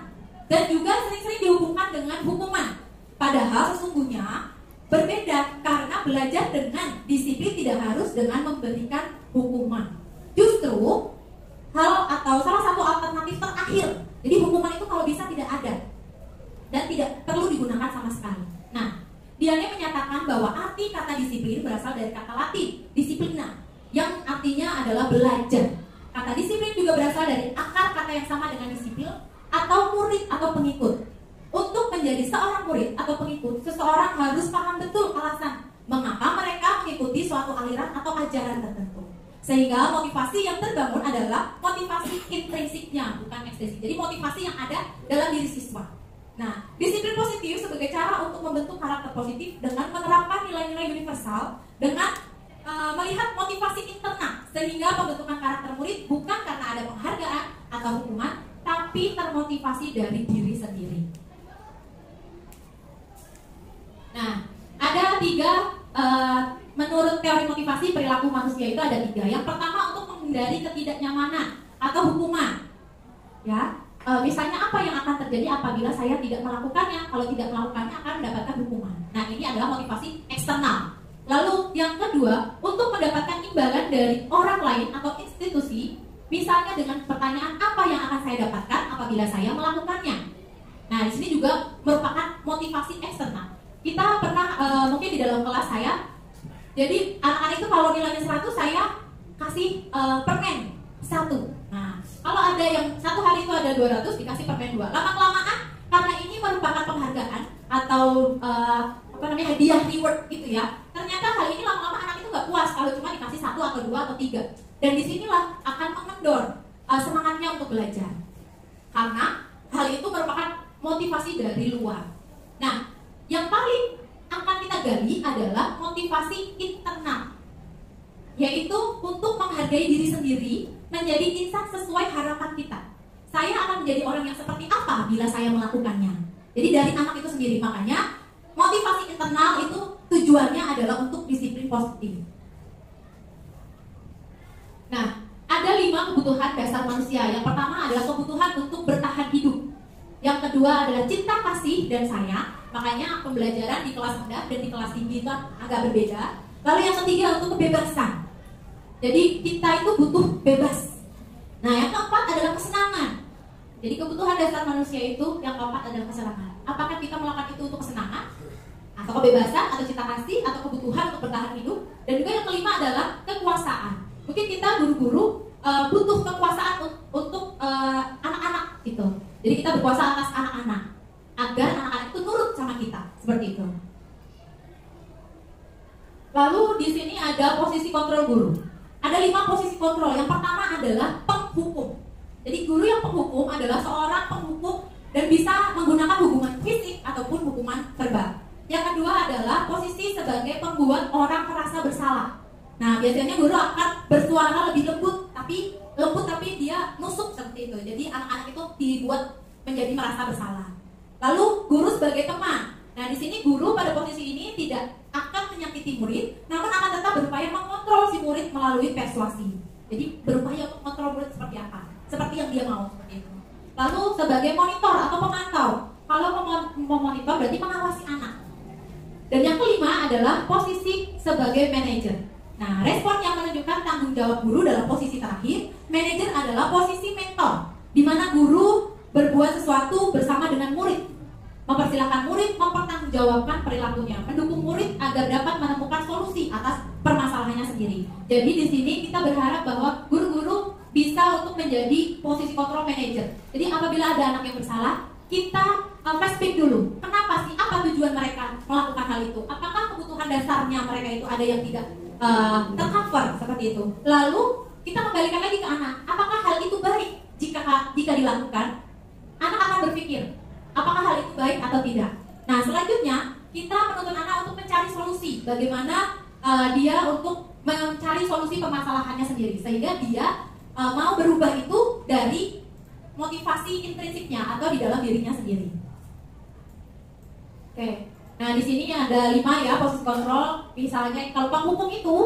dan juga sering-sering dihubungkan dengan hukuman. Padahal sesungguhnya berbeda, karena belajar dengan disiplin tidak harus dengan memberikan hukuman. Justru hal atau salah satu alternatif terakhir. Jadi hukuman itu kalau bisa tidak ada dan tidak perlu digunakan sama sekali. Nah, Diane menyatakan bahwa arti kata disiplin berasal dari kata Latin disiplina, yang artinya adalah belajar. Kata disiplin juga berasal dari akar kata yang sama dengan disiplin atau murid atau pengikut. Untuk menjadi seorang murid atau pengikut, seseorang harus paham betul alasan mengapa mereka mengikuti suatu aliran atau ajaran tertentu. Sehingga motivasi yang terbangun adalah motivasi intrinsiknya, bukan ekstrinsik. Jadi motivasi yang ada dalam diri siswa. Nah, disiplin positif sebagai cara untuk membentuk karakter positif dengan menerapkan nilai-nilai universal dengan melihat motivasi internal, sehingga pembentukan karakter murid bukan karena ada penghargaan atau hukuman, tapi termotivasi dari diri sendiri. Nah, ada 3 menurut teori motivasi perilaku manusia itu ada 3. Yang pertama, untuk menghindari ketidaknyamanan atau hukuman. Ya, misalnya apa yang akan terjadi apabila saya tidak melakukannya? Kalau tidak melakukannya akan mendapatkan hukuman. Nah, ini adalah motivasi eksternal. Lalu yang kedua, untuk mendapatkan imbalan dari orang lain atau institusi, misalnya dengan pertanyaan apa yang akan saya dapatkan apabila saya melakukannya. Nah, di sini juga merupakan motivasi eksternal. Kita pernah mungkin di dalam kelas saya, jadi anak-anak itu kalau nilainya 100 saya kasih permen 1. Nah, kalau ada yang satu hari itu ada 200 dikasih permen 2. Lama-kelamaan karena ini merupakan penghargaan atau hadiah reward gitu ya. Ternyata hal ini lama-lama anak itu nggak puas kalau cuma dikasih 1 atau 2 atau 3. Dan disinilah akan mengendor semangatnya untuk belajar. Karena hal itu merupakan motivasi dari luar. Nah, yang paling akan kita gali adalah motivasi internal, yaitu untuk menghargai diri sendiri, menjadi insan sesuai harapan kita. Saya akan menjadi orang yang seperti apa bila saya melakukannya. Jadi dari anak itu sendiri. Makanya motivasi internal itu tujuannya adalah untuk disiplin positif. Nah, ada 5 kebutuhan dasar manusia. Yang pertama adalah kebutuhan untuk bertahan hidup. Yang kedua adalah cinta, kasih, dan sayang. Makanya pembelajaran di kelas rendah dan di kelas tinggi itu agak berbeda. Lalu yang ketiga untuk kebebasan. Jadi kita itu butuh bebas. Nah, yang keempat adalah kesenangan. Jadi kebutuhan dasar manusia itu yang keempat adalah kesenangan. Apakah kita melakukan itu untuk kesenangan, atau kebebasan, atau cinta kasih, atau kebutuhan untuk bertahan hidup? Dan juga yang kelima adalah kekuasaan. Mungkin kita guru-guru butuh kekuasaan untuk anak-anak gitu. Jadi kita berkuasa atas anak-anak agar anak-anak itu nurut sama kita, seperti itu. Lalu di sini ada posisi kontrol guru. Ada 5 posisi kontrol. Yang pertama adalah penghukum. Jadi guru yang penghukum adalah seorang penghukum dan bisa menggunakan hukuman fisik ataupun hukuman verbal. Yang kedua adalah posisi sebagai pembuat orang merasa bersalah. Nah, biasanya guru akan bersuara lebih lembut tapi dia nusuk seperti itu. Jadi anak-anak itu dibuat menjadi merasa bersalah. Lalu guru sebagai teman. Nah, di sini guru pada posisi ini tidak akan menyakiti murid, namun akan tetap berupaya mengontrol si murid melalui persuasi. Jadi berupaya untuk mengontrol murid seperti apa? Seperti yang dia mau, seperti itu. Lalu sebagai monitor atau pemantau. Kalau memonitor berarti mengawasi anak. Dan yang kelima adalah posisi sebagai manajer. Nah, respon yang menunjukkan tanggung jawab guru dalam posisi terakhir, manajer adalah posisi mentor, di mana guru berbuat sesuatu bersama dengan murid, mempersilahkan murid mempertanggungjawabkan perilakunya, mendukung murid agar dapat menemukan solusi atas permasalahannya sendiri. Jadi di sini kita berharap bahwa guru-guru bisa untuk menjadi posisi kontrol manager. Jadi apabila ada anak yang bersalah, kita flashback dulu. Kenapa sih? Apa tujuan mereka melakukan hal itu? Apakah kebutuhan dasarnya mereka itu ada yang tidak tercover seperti itu? Lalu kita kembalikan lagi ke anak. Apakah hal itu baik jika dilakukan? Anak akan berpikir, apakah hal itu baik atau tidak? Nah, selanjutnya kita menuntut anak untuk mencari solusi. Bagaimana dia untuk mencari solusi permasalahannya sendiri, sehingga dia mau berubah itu dari motivasi intrinsiknya atau di dalam dirinya sendiri. Oke, nah di sini ada 5 ya posisi kontrol. Misalnya kalau penghukum itu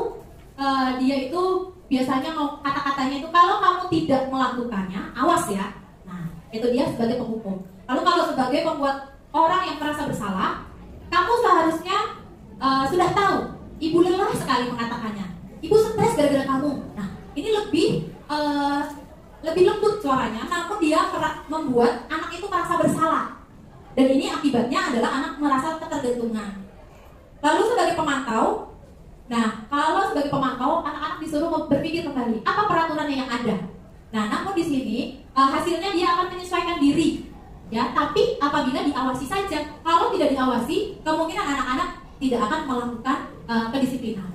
dia itu biasanya mau kata-katanya itu kalau kamu tidak melakukannya, awas ya. Nah itu dia sebagai penghukum. Lalu kalau sebagai pembuat orang yang merasa bersalah, kamu seharusnya sudah tahu. Ibu lelah sekali mengatakannya. Ibu stres gara-gara kamu. Nah ini lebih lembut suaranya, namun dia membuat anak itu merasa bersalah. Dan ini akibatnya adalah anak merasa ketergantungan. Lalu sebagai pemantau, nah kalau sebagai pemantau anak-anak disuruh berpikir kembali apa peraturannya yang ada. Nah namun di sini hasilnya dia akan menyesuaikan diri, ya. Tapi apabila diawasi saja, kalau tidak diawasi, kemungkinan anak-anak tidak akan melakukan kedisiplinan.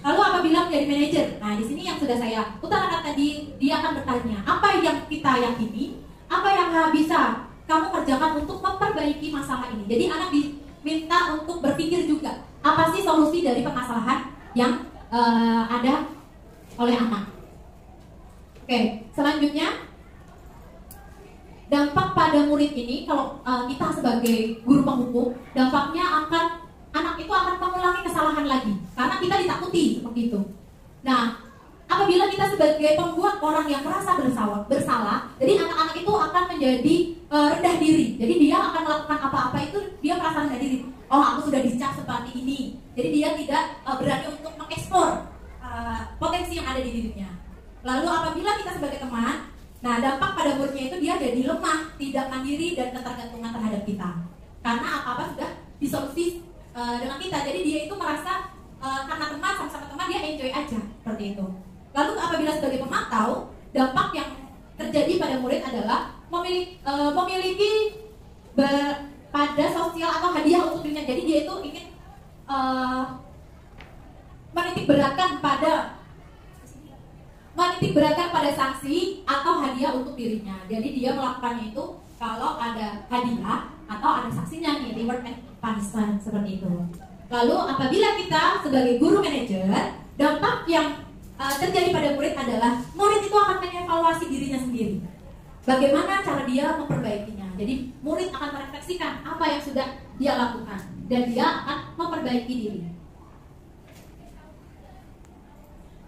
Lalu apabila menjadi manajer, nah di sini yang sudah saya utarakan tadi, dia akan bertanya apa yang kita yakini, apa yang bisa kamu kerjakan untuk memperbaiki masalah ini. Jadi anak diminta untuk berpikir juga apa sih solusi dari permasalahan yang ada oleh anak. Oke, selanjutnya dampak pada murid ini, kalau kita sebagai guru penghukum, dampaknya anak itu akan mengulangi kesalahan lagi karena kita ditakuti seperti itu. Nah, apabila kita sebagai pembuat orang yang merasa bersalah, jadi anak-anak itu akan menjadi rendah diri. Jadi dia akan melakukan apa-apa itu dia merasa rendah diri. Oh, aku sudah dicap seperti ini. Jadi dia tidak berani untuk mengeksplor potensi yang ada di dirinya. Lalu apabila kita sebagai teman, nah dampak pada muridnya itu dia jadi lemah, tidak mandiri dan ketergantungan terhadap kita. Karena apa-apa sudah disolusi dengan kita. Jadi dia itu merasa karena teman, sama-sama teman, dia enjoy aja seperti itu. Lalu apabila sebagai pemantau, dampak yang terjadi pada murid adalah memiliki pada sosial atau hadiah untuk dirinya. Jadi dia itu ingin menitik beratkan pada sanksi atau hadiah untuk dirinya. Jadi dia melakukannya itu kalau ada hadiah atau ada sanksinya nih, reward and punishment seperti itu. Lalu apabila kita sebagai guru manajer, dampak yang terjadi pada murid adalah murid itu akan mengevaluasi dirinya sendiri. Bagaimana cara dia memperbaikinya. Jadi murid akan merefleksikan apa yang sudah dia lakukan dan dia akan memperbaiki diri.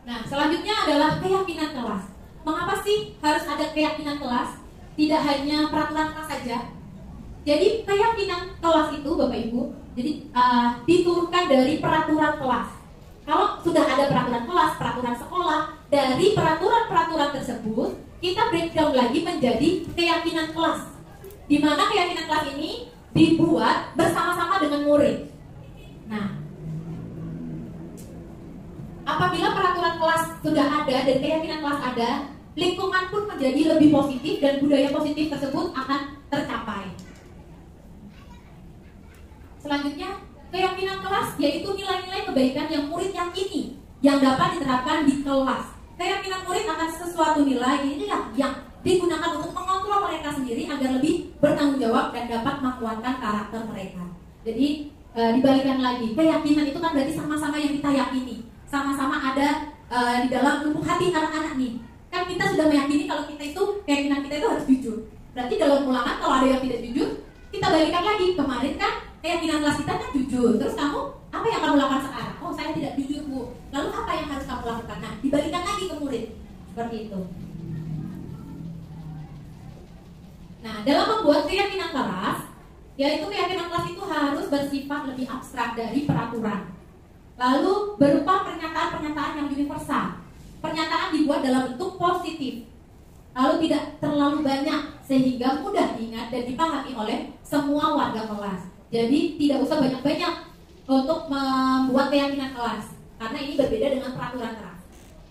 Nah, selanjutnya adalah keyakinan kelas. Mengapa sih harus ada keyakinan kelas? Tidak hanya peraturan kelas saja. Jadi keyakinan kelas itu Bapak Ibu, jadi diturunkan dari peraturan kelas. Kalau sudah ada peraturan kelas, peraturan sekolah, dari peraturan-peraturan tersebut kita breakdown lagi menjadi keyakinan kelas. Di mana keyakinan kelas ini dibuat bersama-sama dengan murid. Nah, apabila peraturan kelas sudah ada dan keyakinan kelas ada, lingkungan pun menjadi lebih positif dan budaya positif tersebut akan tercapai. Selanjutnya, keyakinan kelas yaitu nilai-nilai kebaikan yang murid yakini yang dapat diterapkan di kelas. Keyakinan murid akan sesuatu nilai inilah yang digunakan untuk mengontrol mereka sendiri agar lebih bertanggung jawab dan dapat menguatkan karakter mereka. Jadi dibalikan lagi, keyakinan itu kan berarti sama-sama yang kita yakini, sama-sama ada di dalam lubuk hati anak-anak nih. Kan kita sudah meyakini kalau kita itu, keyakinan kita itu harus jujur. Berarti dalam ulangan kalau ada yang tidak jujur, kita balikan lagi. Kemarin kan keyakinan kelas kita kan jujur. Terus kamu, apa yang kamu lakukan sekarang? Oh, saya tidak jujur, Bu. Lalu apa yang harus kamu lakukan? Nah, dibalikan lagi ke murid. Seperti itu. Nah, dalam membuat keyakinan kelas, yaitu keyakinan kelas itu harus bersifat lebih abstrak dari peraturan. Lalu berupa pernyataan-pernyataan yang universal. Pernyataan dibuat dalam bentuk positif, lalu tidak terlalu banyak sehingga mudah diingat dan dipahami oleh semua warga kelas. Jadi tidak usah banyak-banyak untuk membuat keyakinan kelas, karena ini berbeda dengan peraturan kelas.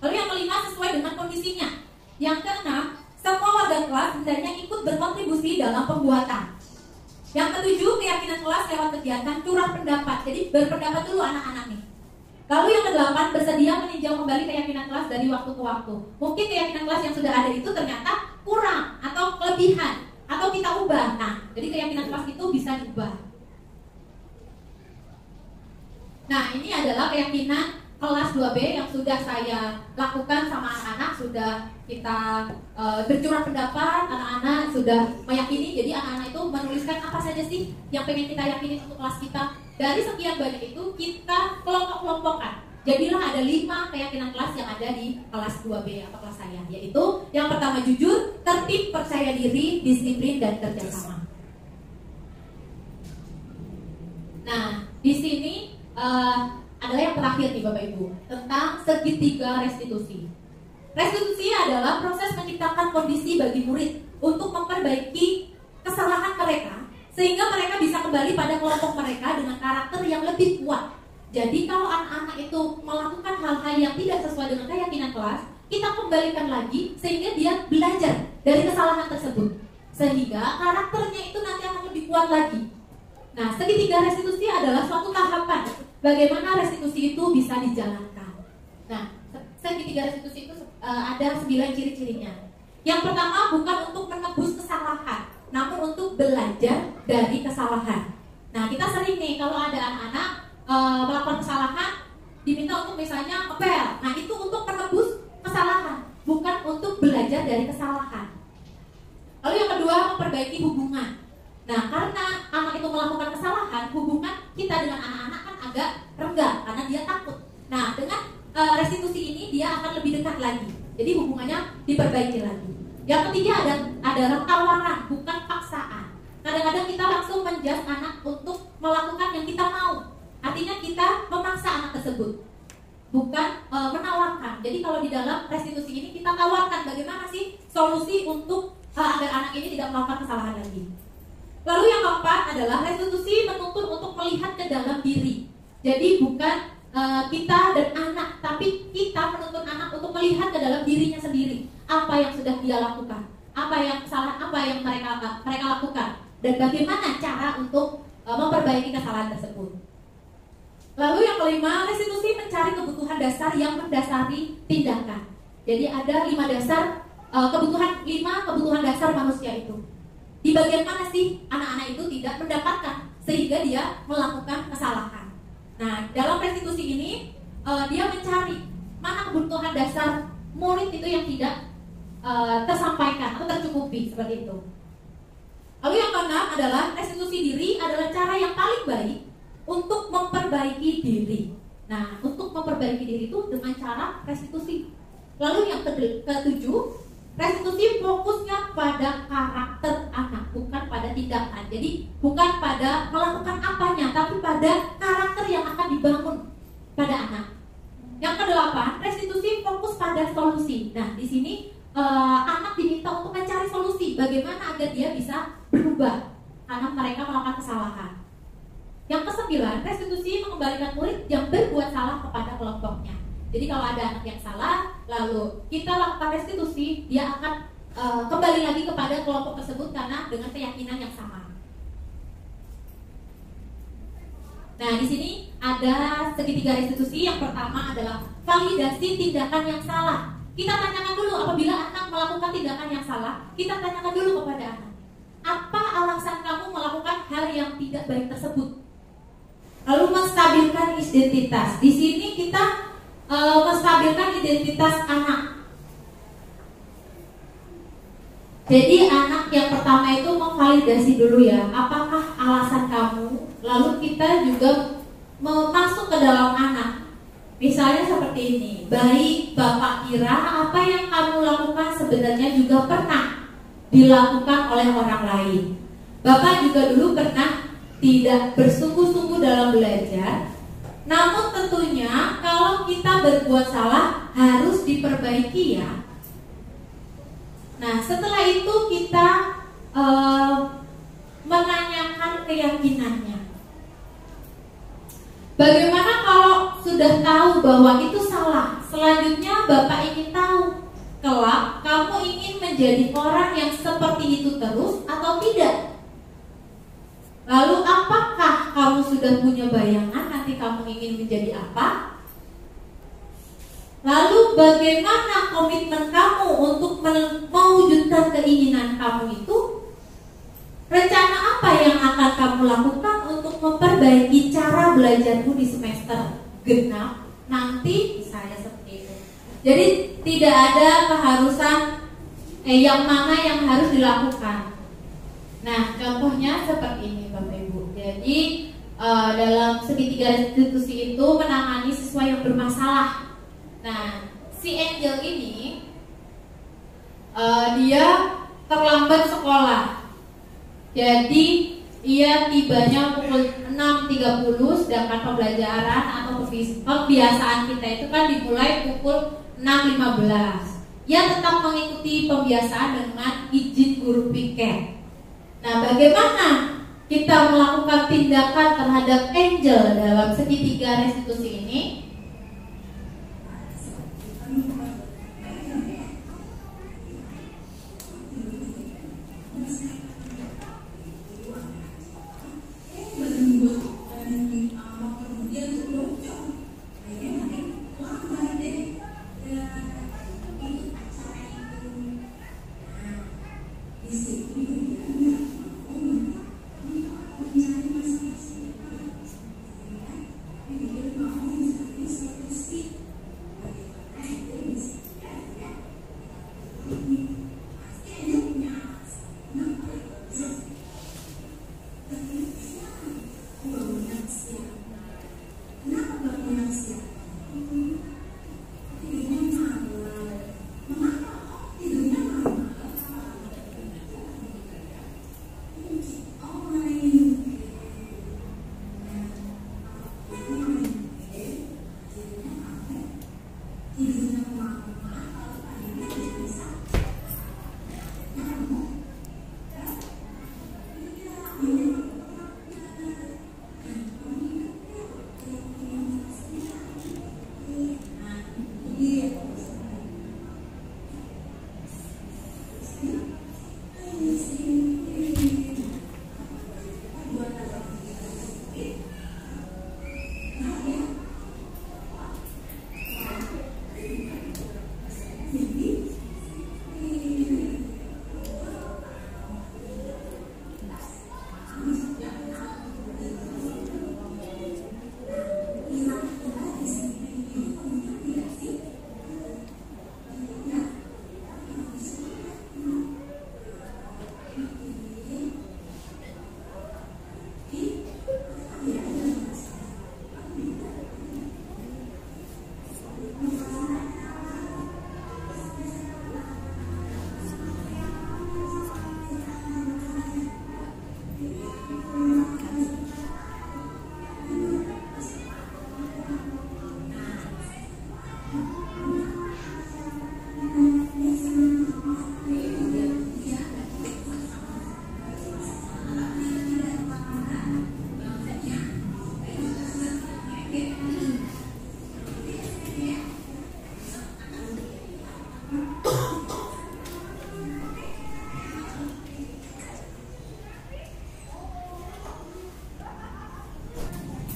Lalu yang kelima, sesuai dengan kondisinya. Yang keenam, semua warga kelas hendaknya ikut berkontribusi dalam pembuatan. Yang ketujuh, keyakinan kelas lewat kegiatan curah pendapat. Jadi berpendapat dulu anak-anak nih. Lalu yang kedelapan, bersedia meninjau kembali keyakinan kelas dari waktu ke waktu. Mungkin keyakinan kelas yang sudah ada itu ternyata kurang atau kelebihan, atau kita ubah. Nah, jadi keyakinan kelas itu bisa diubah. Nah, ini adalah keyakinan kelas 2B yang sudah saya lakukan sama anak-anak. Sudah kita bercurah pendapat, anak-anak sudah meyakini. Jadi anak-anak itu menuliskan apa saja sih yang pengen kita yakini untuk kelas kita. Dari sekian banyak itu kita kelompok-kelompokkan. Jadilah ada 5 keyakinan kelas yang ada di kelas 2B atau kelas saya. Yaitu yang pertama jujur, tertib, percaya diri, disiplin, dan kerjasama. Nah, di sini adalah yang terakhir nih Bapak Ibu, tentang segitiga restitusi. Restitusi adalah proses menciptakan kondisi bagi murid untuk memperbaiki kesalahan mereka, sehingga mereka bisa kembali pada kelompok mereka dengan karakter yang lebih kuat. Jadi kalau anak-anak itu melakukan hal-hal yang tidak sesuai dengan keyakinan kelas, kita kembalikan lagi sehingga dia belajar dari kesalahan tersebut, sehingga karakternya itu nanti akan lebih kuat lagi. Nah, segitiga restitusi adalah suatu tahapan bagaimana restitusi itu bisa dijalankan. Nah, segitiga restitusi itu ada 9 ciri-cirinya. Yang pertama, bukan untuk menebus kesalahan, namun untuk belajar dari kesalahan. Nah, kita sering nih kalau ada anak-anak melakukan kesalahan, diminta untuk misalnya ngepel. Nah, itu untuk menebus kesalahan, bukan untuk belajar dari kesalahan. Lalu yang kedua, memperbaiki hubungan. Nah, karena anak itu melakukan kesalahan, hubungan kita dengan anak-anak kan agak renggang karena dia takut. Nah, dengan restitusi ini dia akan lebih dekat lagi. Jadi hubungannya diperbaiki lagi. Yang ketiga adalah tawaran, bukan paksaan. Kadang-kadang kita langsung menjudge anak untuk melakukan yang kita mau. Artinya kita memaksa anak tersebut, bukan menawarkan. Jadi kalau di dalam restitusi ini kita tawarkan bagaimana sih solusi untuk agar anak ini tidak melakukan kesalahan lagi. Lalu yang keempat adalah restitusi menuntut untuk melihat ke dalam diri. Jadi bukan kita dan anak, tapi kita menuntut anak untuk melihat ke dalam dirinya sendiri. Apa yang sudah dia lakukan, apa yang kesalahan apa yang mereka lakukan, dan bagaimana cara untuk memperbaiki kesalahan tersebut. Lalu yang kelima, restitusi mencari kebutuhan dasar yang mendasari tindakan. Jadi ada 5 kebutuhan dasar manusia itu. Di bagian mana sih anak-anak itu tidak mendapatkan sehingga dia melakukan kesalahan. Nah, dalam restitusi ini dia mencari mana kebutuhan dasar murid itu yang tidak tersampaikan atau tercukupi seperti itu. Lalu yang keenam adalah restitusi diri adalah cara yang paling baik untuk memperbaiki diri. Nah, untuk memperbaiki diri itu dengan cara restitusi. Lalu yang ketujuh, restitusi fokusnya pada karakter anak, bukan pada tindakan. Jadi bukan pada melakukan apanya, tapi pada karakter yang akan dibangun pada anak. Yang kedelapan, restitusi fokus pada solusi. Nah, di sini anak diminta untuk mencari solusi bagaimana agar dia bisa berubah karena mereka melakukan kesalahan. Yang kesembilan, restitusi mengembalikan murid yang berbuat salah kepada kelompoknya. Jadi kalau ada anak yang salah, lalu kita lakukan restitusi, dia akan kembali lagi kepada kelompok tersebut karena dengan keyakinan yang sama. Nah, di sini ada segitiga restitusi. Yang pertama adalah validasi tindakan yang salah. Kita tanyakan dulu apabila anak melakukan tindakan yang salah, kita tanyakan dulu kepada anak, apa alasan kamu melakukan hal yang tidak baik tersebut? Lalu menstabilkan identitas. Di sini kita menstabilkan identitas anak. Jadi anak yang pertama itu memvalidasi dulu ya, apakah alasan kamu. Lalu kita juga masuk ke dalam anak. Misalnya seperti ini, baik Bapak kira apa yang kamu lakukan sebenarnya juga pernah dilakukan oleh orang lain. Bapak juga dulu pernah tidak bersungguh-sungguh dalam belajar. Namun tentunya kalau kita berbuat salah harus diperbaiki ya. Nah setelah itu kita menanyakan keyakinannya. Bagaimana kalau sudah tahu bahwa itu salah? Selanjutnya Bapak ingin tahu, kelak kamu ingin menjadi orang yang seperti itu terus atau tidak? Lalu apakah kamu sudah punya bayangan nanti kamu ingin menjadi apa? Lalu bagaimana komitmen kamu untuk mewujudkan keinginan kamu itu? Rencana apa yang akan kamu lakukan untuk memperbaiki cara belajarmu di semester genap nanti? Misalnya seperti itu. Jadi tidak ada keharusan yang mana yang harus dilakukan. Nah contohnya seperti ini Bapak Ibu. Jadi dalam segitiga restitusi itu menangani siswa yang bermasalah. Nah si Angel ini dia terlambat sekolah. Jadi ia tibanya pukul 6.30, sedangkan pembelajaran atau pembiasaan kita itu kan dimulai pukul 6.15. Ia tetap mengikuti pembiasaan dengan izin guru piket. Nah, bagaimana kita melakukan tindakan terhadap Angel dalam segitiga restitusi ini?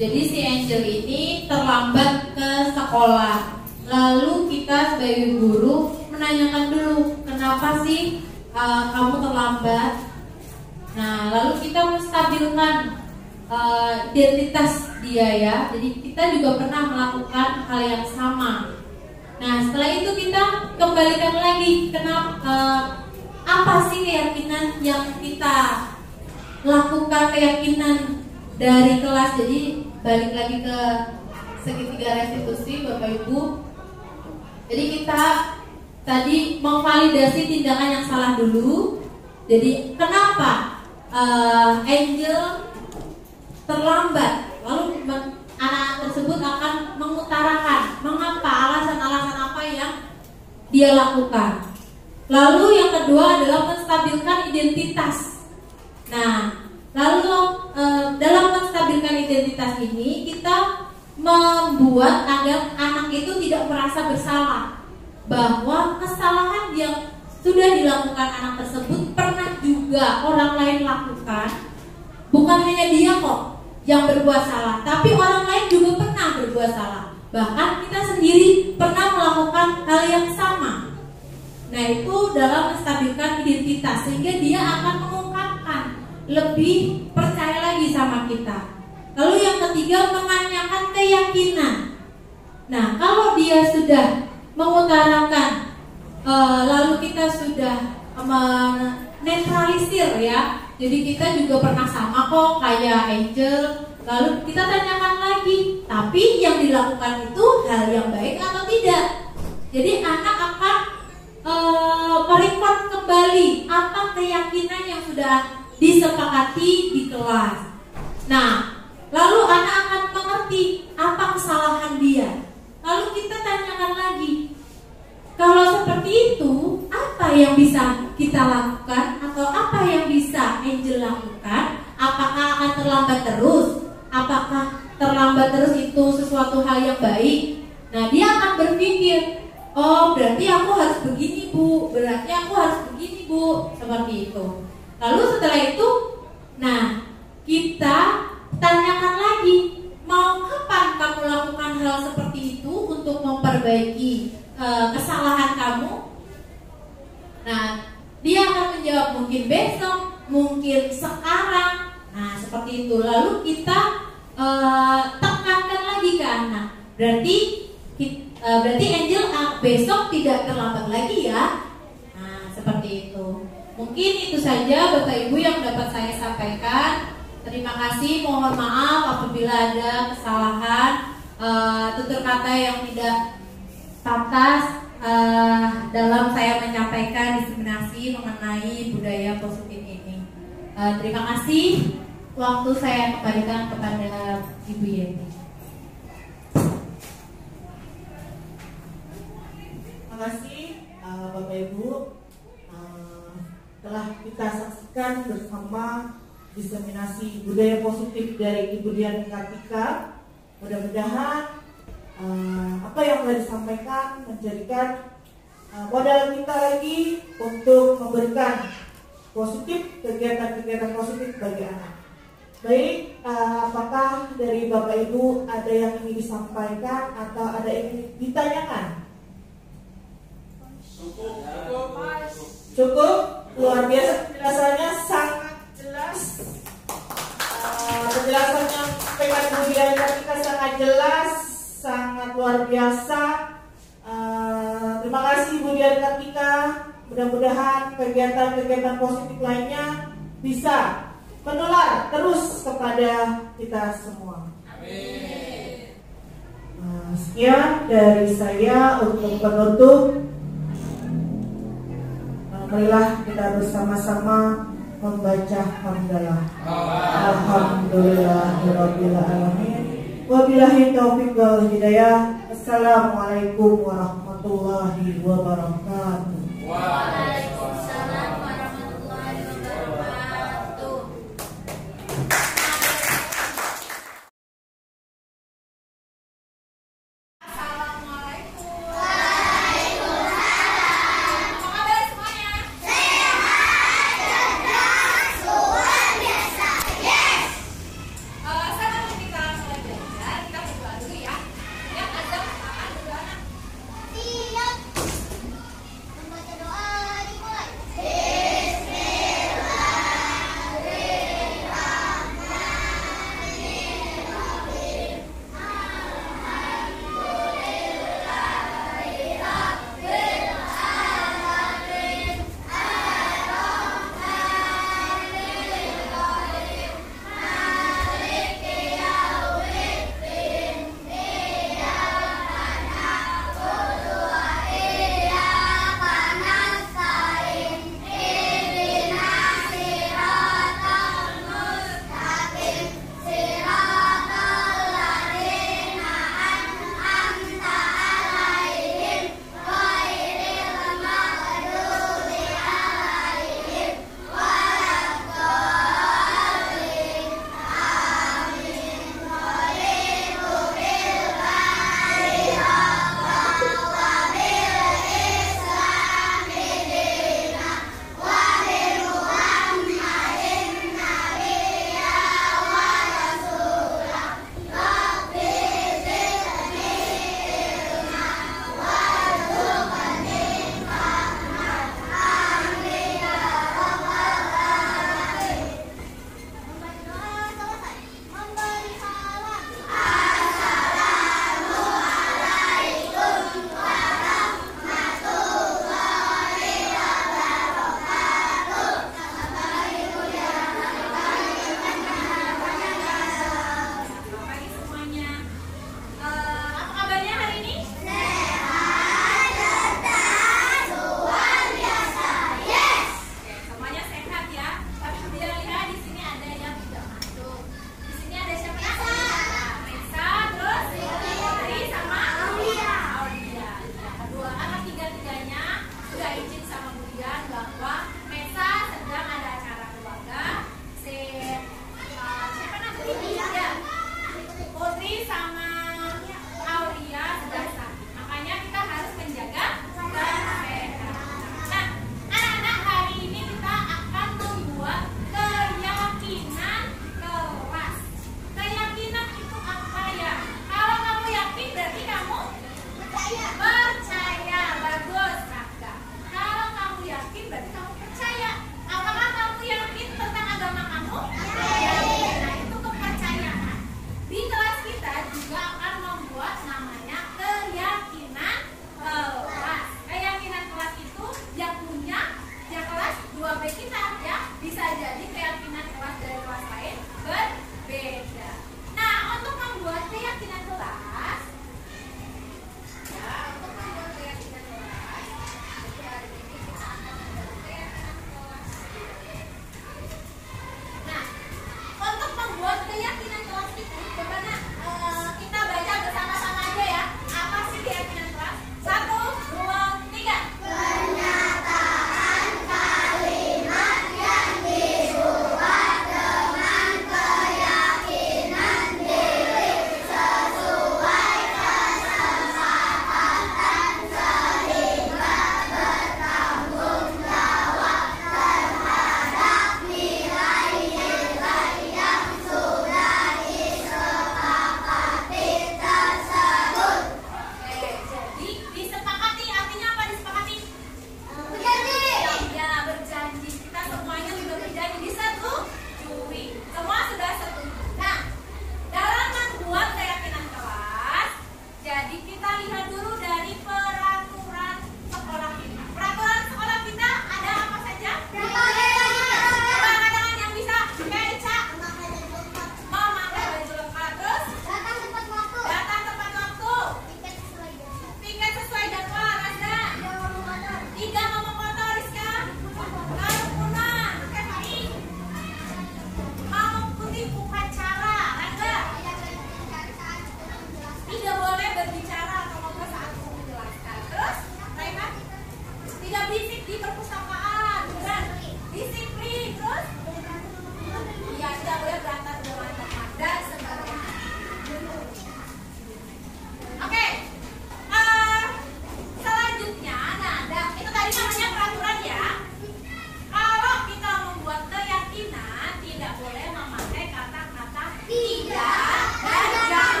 Jadi si Angel ini terlambat ke sekolah. Lalu kita sebagai guru menanyakan dulu, kenapa sih kamu terlambat? Nah, lalu kita menstabilkan identitas dia ya. Jadi kita juga pernah melakukan hal yang sama. Nah, setelah itu kita kembalikan lagi, kenapa apa sih keyakinan yang kita lakukan, keyakinan dari kelas. Jadi balik lagi ke segitiga restitusi Bapak Ibu. Jadi kita tadi memvalidasi tindakan yang salah dulu. Jadi kenapa Angel terlambat, lalu anak tersebut akan mengutarakan mengapa, alasan-alasan apa yang dia lakukan. Lalu yang kedua adalah menstabilkan identitas. Nah, lalu dalam menstabilkan identitas ini kita membuat agar anak itu tidak merasa bersalah bahwa kesalahan yang sudah dilakukan anak tersebut pernah juga orang lain lakukan. Bukan hanya dia kok yang berbuat salah, tapi orang lain juga pernah berbuat salah. Bahkan kita sendiri pernah melakukan hal yang sama. Nah, itu dalam menstabilkan identitas, sehingga dia akan mengungkapkan, lebih percaya lagi sama kita. Lalu yang ketiga, menanyakan keyakinan. Nah, kalau dia sudah mengutarakan, lalu kita sudah menetralisir ya. Jadi kita juga pernah sama kok kayak Angel. Lalu kita tanyakan lagi, tapi yang dilakukan itu hal yang baik atau tidak? Jadi anak akan merekod kembali apa keyakinan yang sudah disepakati di kelas. Nah, lalu anak akan mengerti apa kesalahan dia. Lalu kita tanyakan lagi, kalau seperti itu, apa yang bisa kita lakukan atau apa yang bisa Angel lakukan? Apakah akan terlambat terus? Apakah terlambat terus itu sesuatu hal yang baik? Nah, dia akan berpikir, oh berarti aku harus begini bu, berarti aku harus begini bu, seperti itu. Lalu setelah itu, nah kita tanyakan lagi, mau kapan kamu lakukan hal seperti itu untuk memperbaiki kesalahan kamu? Nah, dia akan menjawab mungkin besok, mungkin sekarang. Nah, seperti itu. Lalu kita tekankan lagi ke anak. Berarti Angel besok tidak terlambat lagi ya. Nah, seperti itu. Mungkin itu saja Bapak Ibu yang dapat saya sampaikan. Terima kasih. Mohon maaf apabila ada kesalahan, tutur kata yang tidak pantas dalam saya menyampaikan diseminasi mengenai budaya positif ini. Terima kasih. Waktu saya kembalikan kepada Ibu Yenti. Terima kasih Bapak Ibu. Telah kita saksikan bersama diseminasi budaya positif dari Ibu Dian Kartika. Mudah-mudahan apa yang telah disampaikan menjadikan modal kita lagi untuk memberikan positif, kegiatan-kegiatan positif bagi anak. Baik, apakah dari Bapak Ibu ada yang ingin disampaikan atau ada yang ingin ditanyakan? Cukup, luar biasa penjelasannya, sangat jelas. Penjelasannya pengen kemudian ketika sangat jelas, sangat luar biasa. Terima kasih Bu Dian Kartika. Mudah-mudahan kegiatan-kegiatan positif lainnya bisa menular terus kepada kita semua. Amin. Sekian dari saya untuk penutup. Marilah kita bersama-sama membaca hamdalah. Alhamdulillahirabbil alamin. Wabillahi taufiq wal hidayah. Assalamualaikum warahmatullahi wabarakatuh. Waalaikumsalam warahmatullahi wabarakatuh. Assalamualaikum. Waalaikumsalam. Apa kabar semuanya? Sehat, cerdas, luar biasa. Yes. Sebelum kita mulai belajar, kita berdoa dulu ya. Yang ada berdoa anak. Siap. Membaca doa di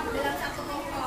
dalam satu kelompok.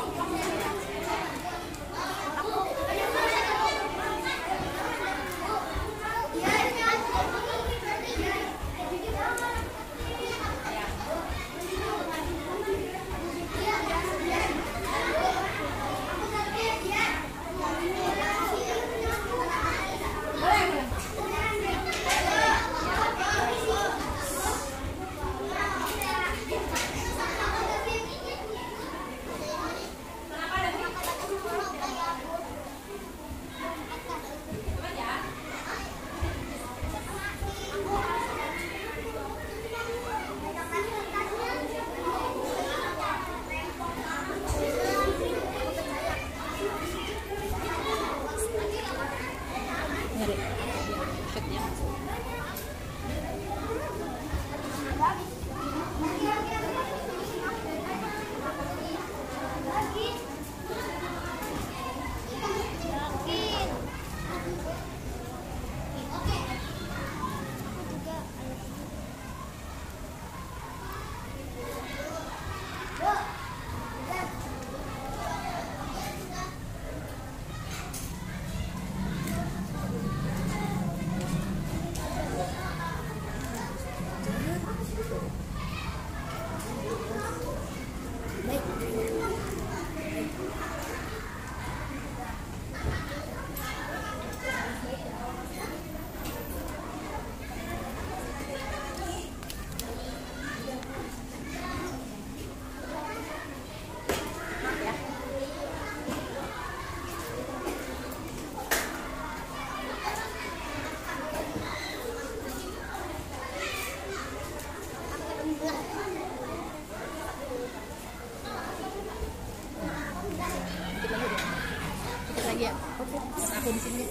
Lagi ya. Oke. Aku di sini.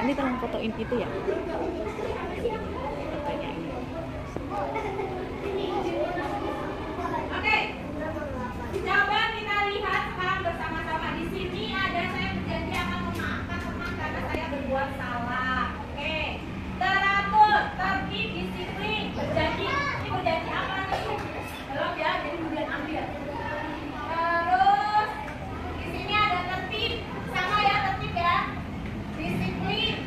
Ini tolong fotoin itu ya. Oke, coba kita lihat sekarang bersama-sama. Di sini ada saya berjanji akan memaafkan teman karena saya berbuat salah. Oke, teratur, tertib, disiplin, berjanji. Ini berjanji apa nih? Belum ya, jadi kemudian ambil. Terus di sini ada tertib, sama ya tertib ya. Disiplin.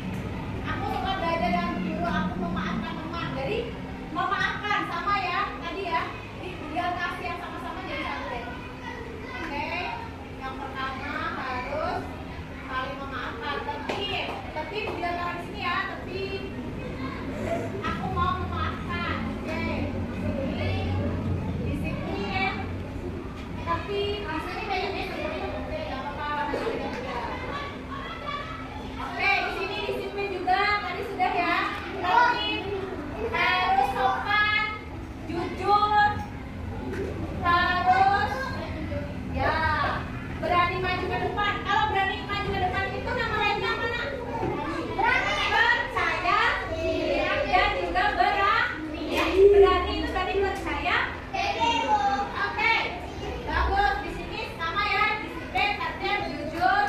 Aku suka belajar yang dulu aku memaafkan teman. Jadi memaafkan sama ya tadi ya. Dia kasih yang sama-sama jadi satu deh. Oke, yang pertama harus saling memaafkan. Tertib, tertib di antara di sini ya. Tertib. Aku mau memaafkan. Oke, disiplin. Tapi rasanya kayaknya oke, nggak apa-apa. Oke, di sini disiplin juga. Tadi sudah ya. Tertib, harus sopan, jujur. Harus ya berani maju ke depan. Kalau berani maju ke depan itu nama lainnya mana? Berani, percaya diri dan juga berani. Berani itu tadi percaya diri. Oke, bagus. Di sini sama ya, disiplin, tertib, jujur,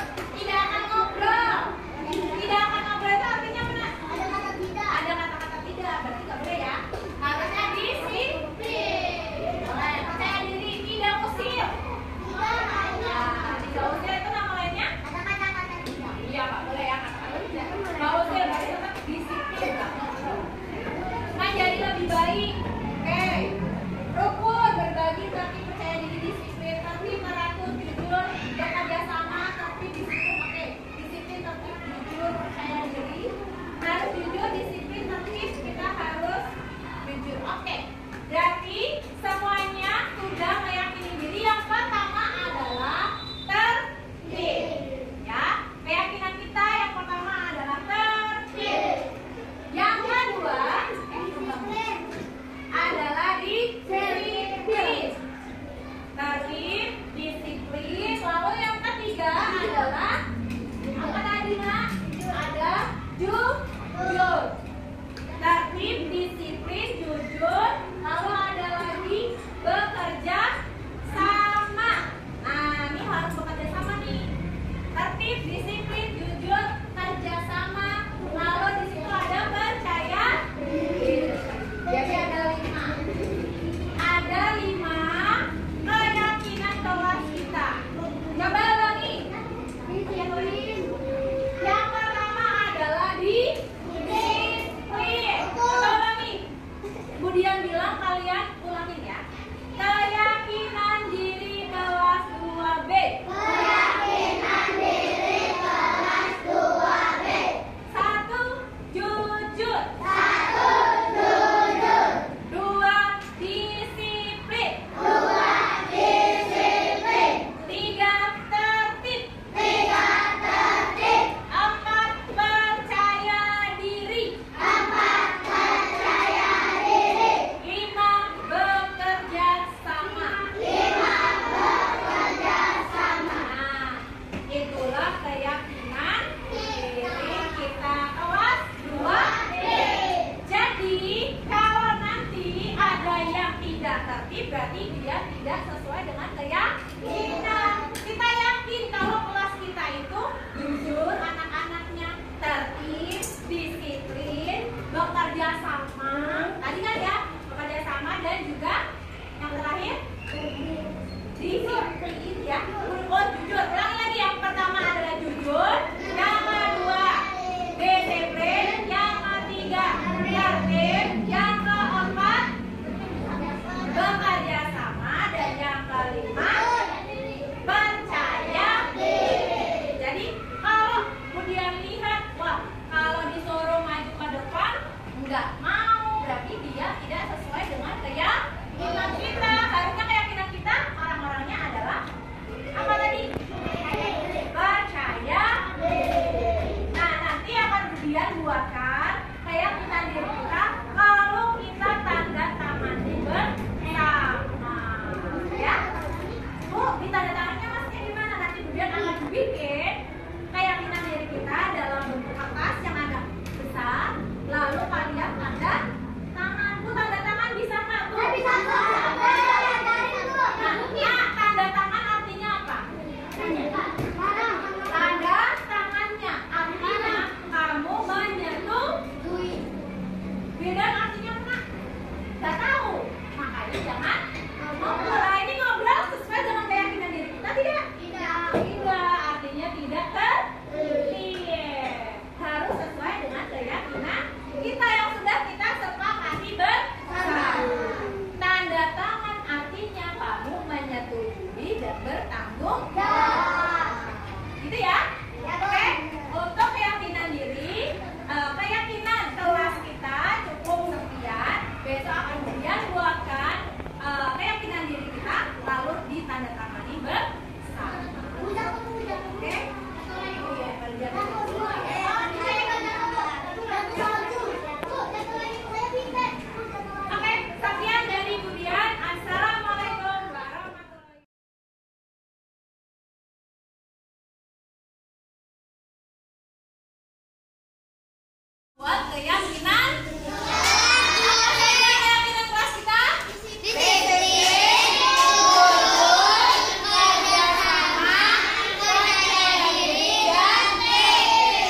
Buat keyakinan. Apa saja keyakinan kelas kita?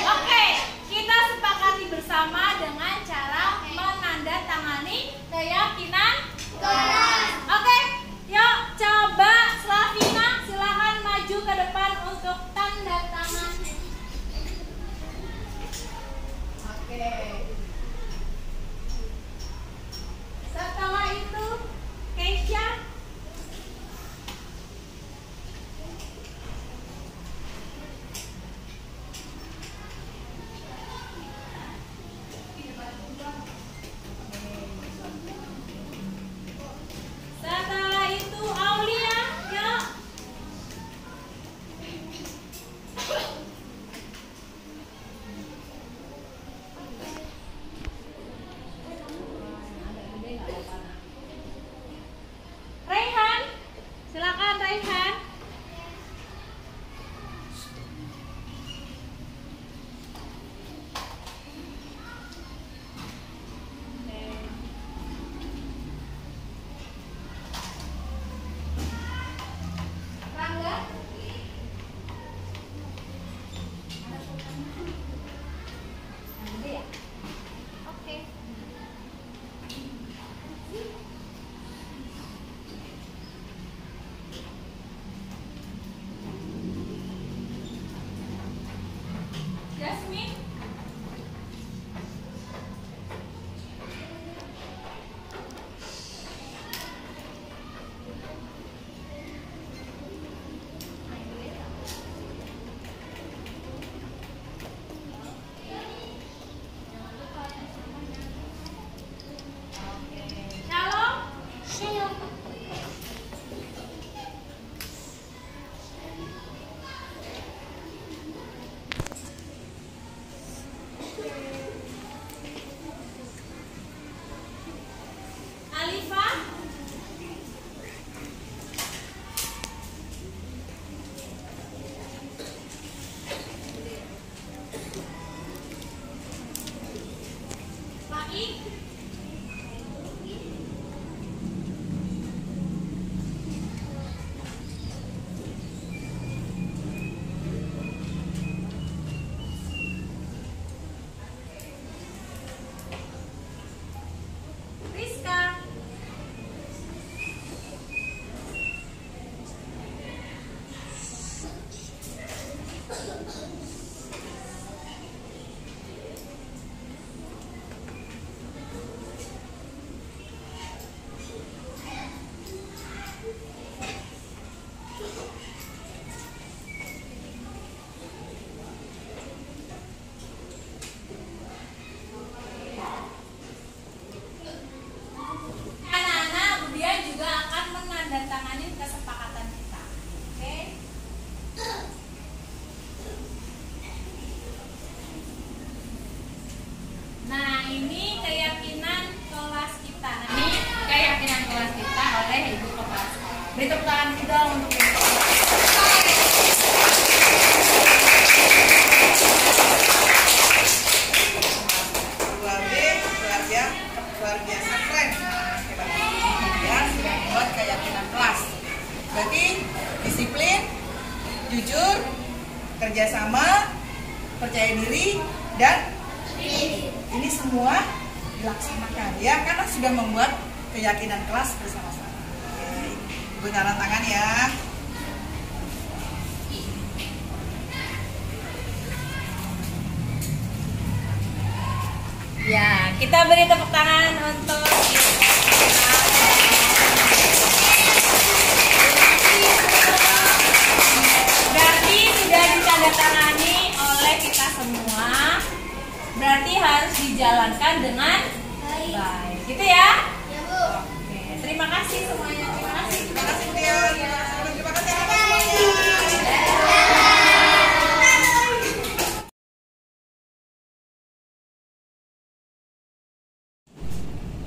Oke, kita sepakati bersama dengan cara menandatangani keyakinan kelas. Oke, yuk coba Slavina, silakan maju ke depan untuk tanda tangan. Oke. Setelah itu, Keisha. Setelah itu, Aulia, yuk. Raihan, silakan Raihan. Rangga. Ada ya? Oke. Jasmine. Shalom. Alifa. Baik. Rizka. Anak-anak, kemudian juga akan menandatangani kesepakatan kita. Oke? Nah, ini keyakinan kelas kita. Nah, ini keyakinan kelas kita oleh Ibu Kepala Sekolah. Beri tepuk tangan juga untuk Ibu Kepala Sekolah. 2B luar biasa keren. Nah, hebat. Ya, sudah membuat keyakinan kelas. Berarti disiplin, jujur, kerjasama, percaya diri, dan ini semua dilaksanakan ya, karena sudah membuat keyakinan kelas bersama-sama. Oke, Ibu tanda tangan ya. Ya, kita beri tepuk tangan untuk berarti sudah ditandatangani oleh kita semua. Berarti harus dijalankan dengan baik. Gitu ya? Ya, Bu. Oke, terima kasih semuanya. Terima kasih. Terima kasih Tia. Terima kasih anak-anak semuanya.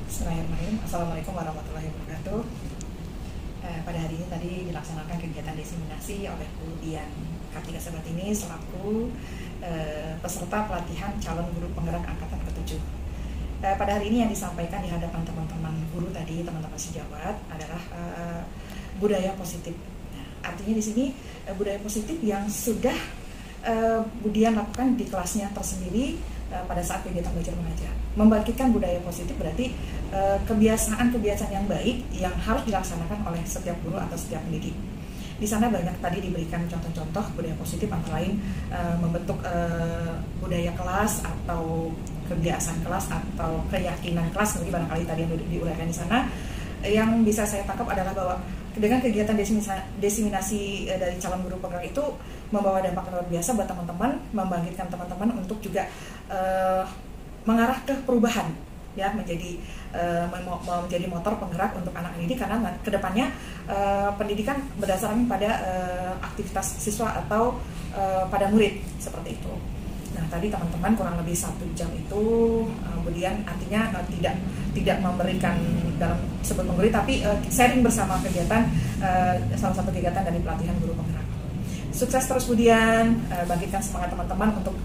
Bismillahirrahmanirrahim. Assalamualaikum warahmatullahi wabarakatuh. Pada hari ini tadi dilaksanakan kegiatan diseminasi oleh Bu Dian Kartika Sabatini selaku peserta pelatihan calon guru penggerak angkatan ke-7. Pada hari ini yang disampaikan di hadapan teman-teman guru tadi, teman-teman sejawat, adalah budaya positif. Nah, artinya di sini budaya positif yang sudah Budian lakukan di kelasnya tersendiri pada saat kegiatan belajar mengajar. Membangkitkan budaya positif berarti kebiasaan-kebiasaan yang baik yang harus dilaksanakan oleh setiap guru atau setiap pendidik. Di sana banyak tadi diberikan contoh-contoh budaya positif, antara lain membentuk budaya kelas atau kebiasaan kelas atau keyakinan kelas, mungkin barangkali tadi yang diuraikan di sana. Yang bisa saya tangkap adalah bahwa dengan kegiatan desiminasi dari calon guru penggerak itu membawa dampak luar biasa buat teman-teman, membangkitkan teman-teman untuk juga mengarah ke perubahan, ya, menjadi motor penggerak untuk anak didik, karena kedepannya pendidikan berdasarkan pada aktivitas siswa atau pada murid seperti itu. Nah, tadi teman-teman kurang lebih 1 jam itu kemudian artinya tidak memberikan dalam sebut mengguri, tapi sharing bersama kegiatan, salah satu kegiatan dari pelatihan guru penggerak. Sukses terus Budian, bangkitkan semangat teman-teman untuk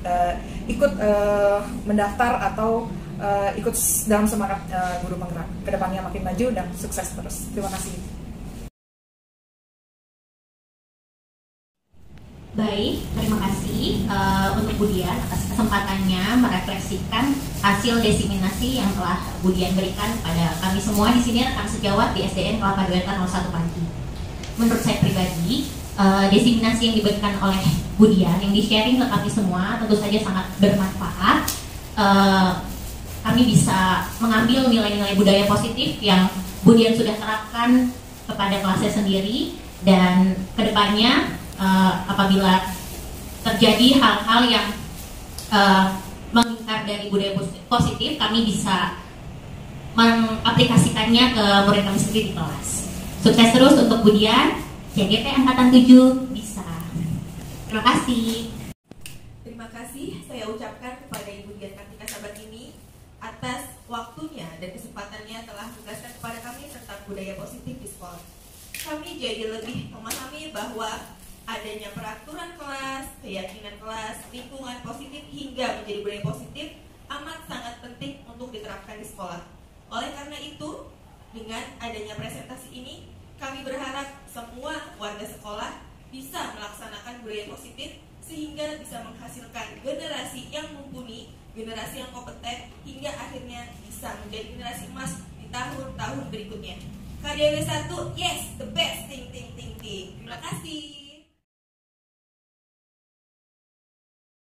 ikut mendaftar atau ikut dalam semangat guru penggerak. Kedepannya makin maju dan sukses terus. Terima kasih. Baik, terima kasih untuk Budian atas kesempatannya merefleksikan hasil desiminasi yang telah Budian berikan pada kami semua di sini, rekan sejawat di SDN Kelapa II 01 Pagi. Menurut saya pribadi, desiminasi yang diberikan oleh Budian yang di-sharing ke kami semua tentu saja sangat bermanfaat. Kami bisa mengambil nilai-nilai budaya positif yang Budian sudah terapkan kepada kelasnya sendiri, dan kedepannya apabila terjadi hal-hal yang mengingkar dari budaya positif, kami bisa mengaplikasikannya ke murid kami sendiri di kelas. Sukses terus untuk Budian, CGP Angkatan 7 bisa. Terima kasih. Terima kasih saya ucapkan kepada Ibu Dian Kartika Sabat ini atas waktunya dan kesempatannya telah menjelaskan kepada kami tentang budaya positif di sekolah. Kami jadi lebih memahami bahwa adanya peraturan kelas, keyakinan kelas, lingkungan positif hingga menjadi budaya positif amat sangat penting untuk diterapkan di sekolah. Oleh karena itu, dengan adanya presentasi ini, kami berharap semua warga sekolah bisa melaksanakan budaya positif sehingga bisa menghasilkan generasi yang mumpuni, generasi yang kompeten, hingga akhirnya bisa menjadi generasi emas di tahun-tahun berikutnya. KDW 1, yes, the best, ting. Terima kasih.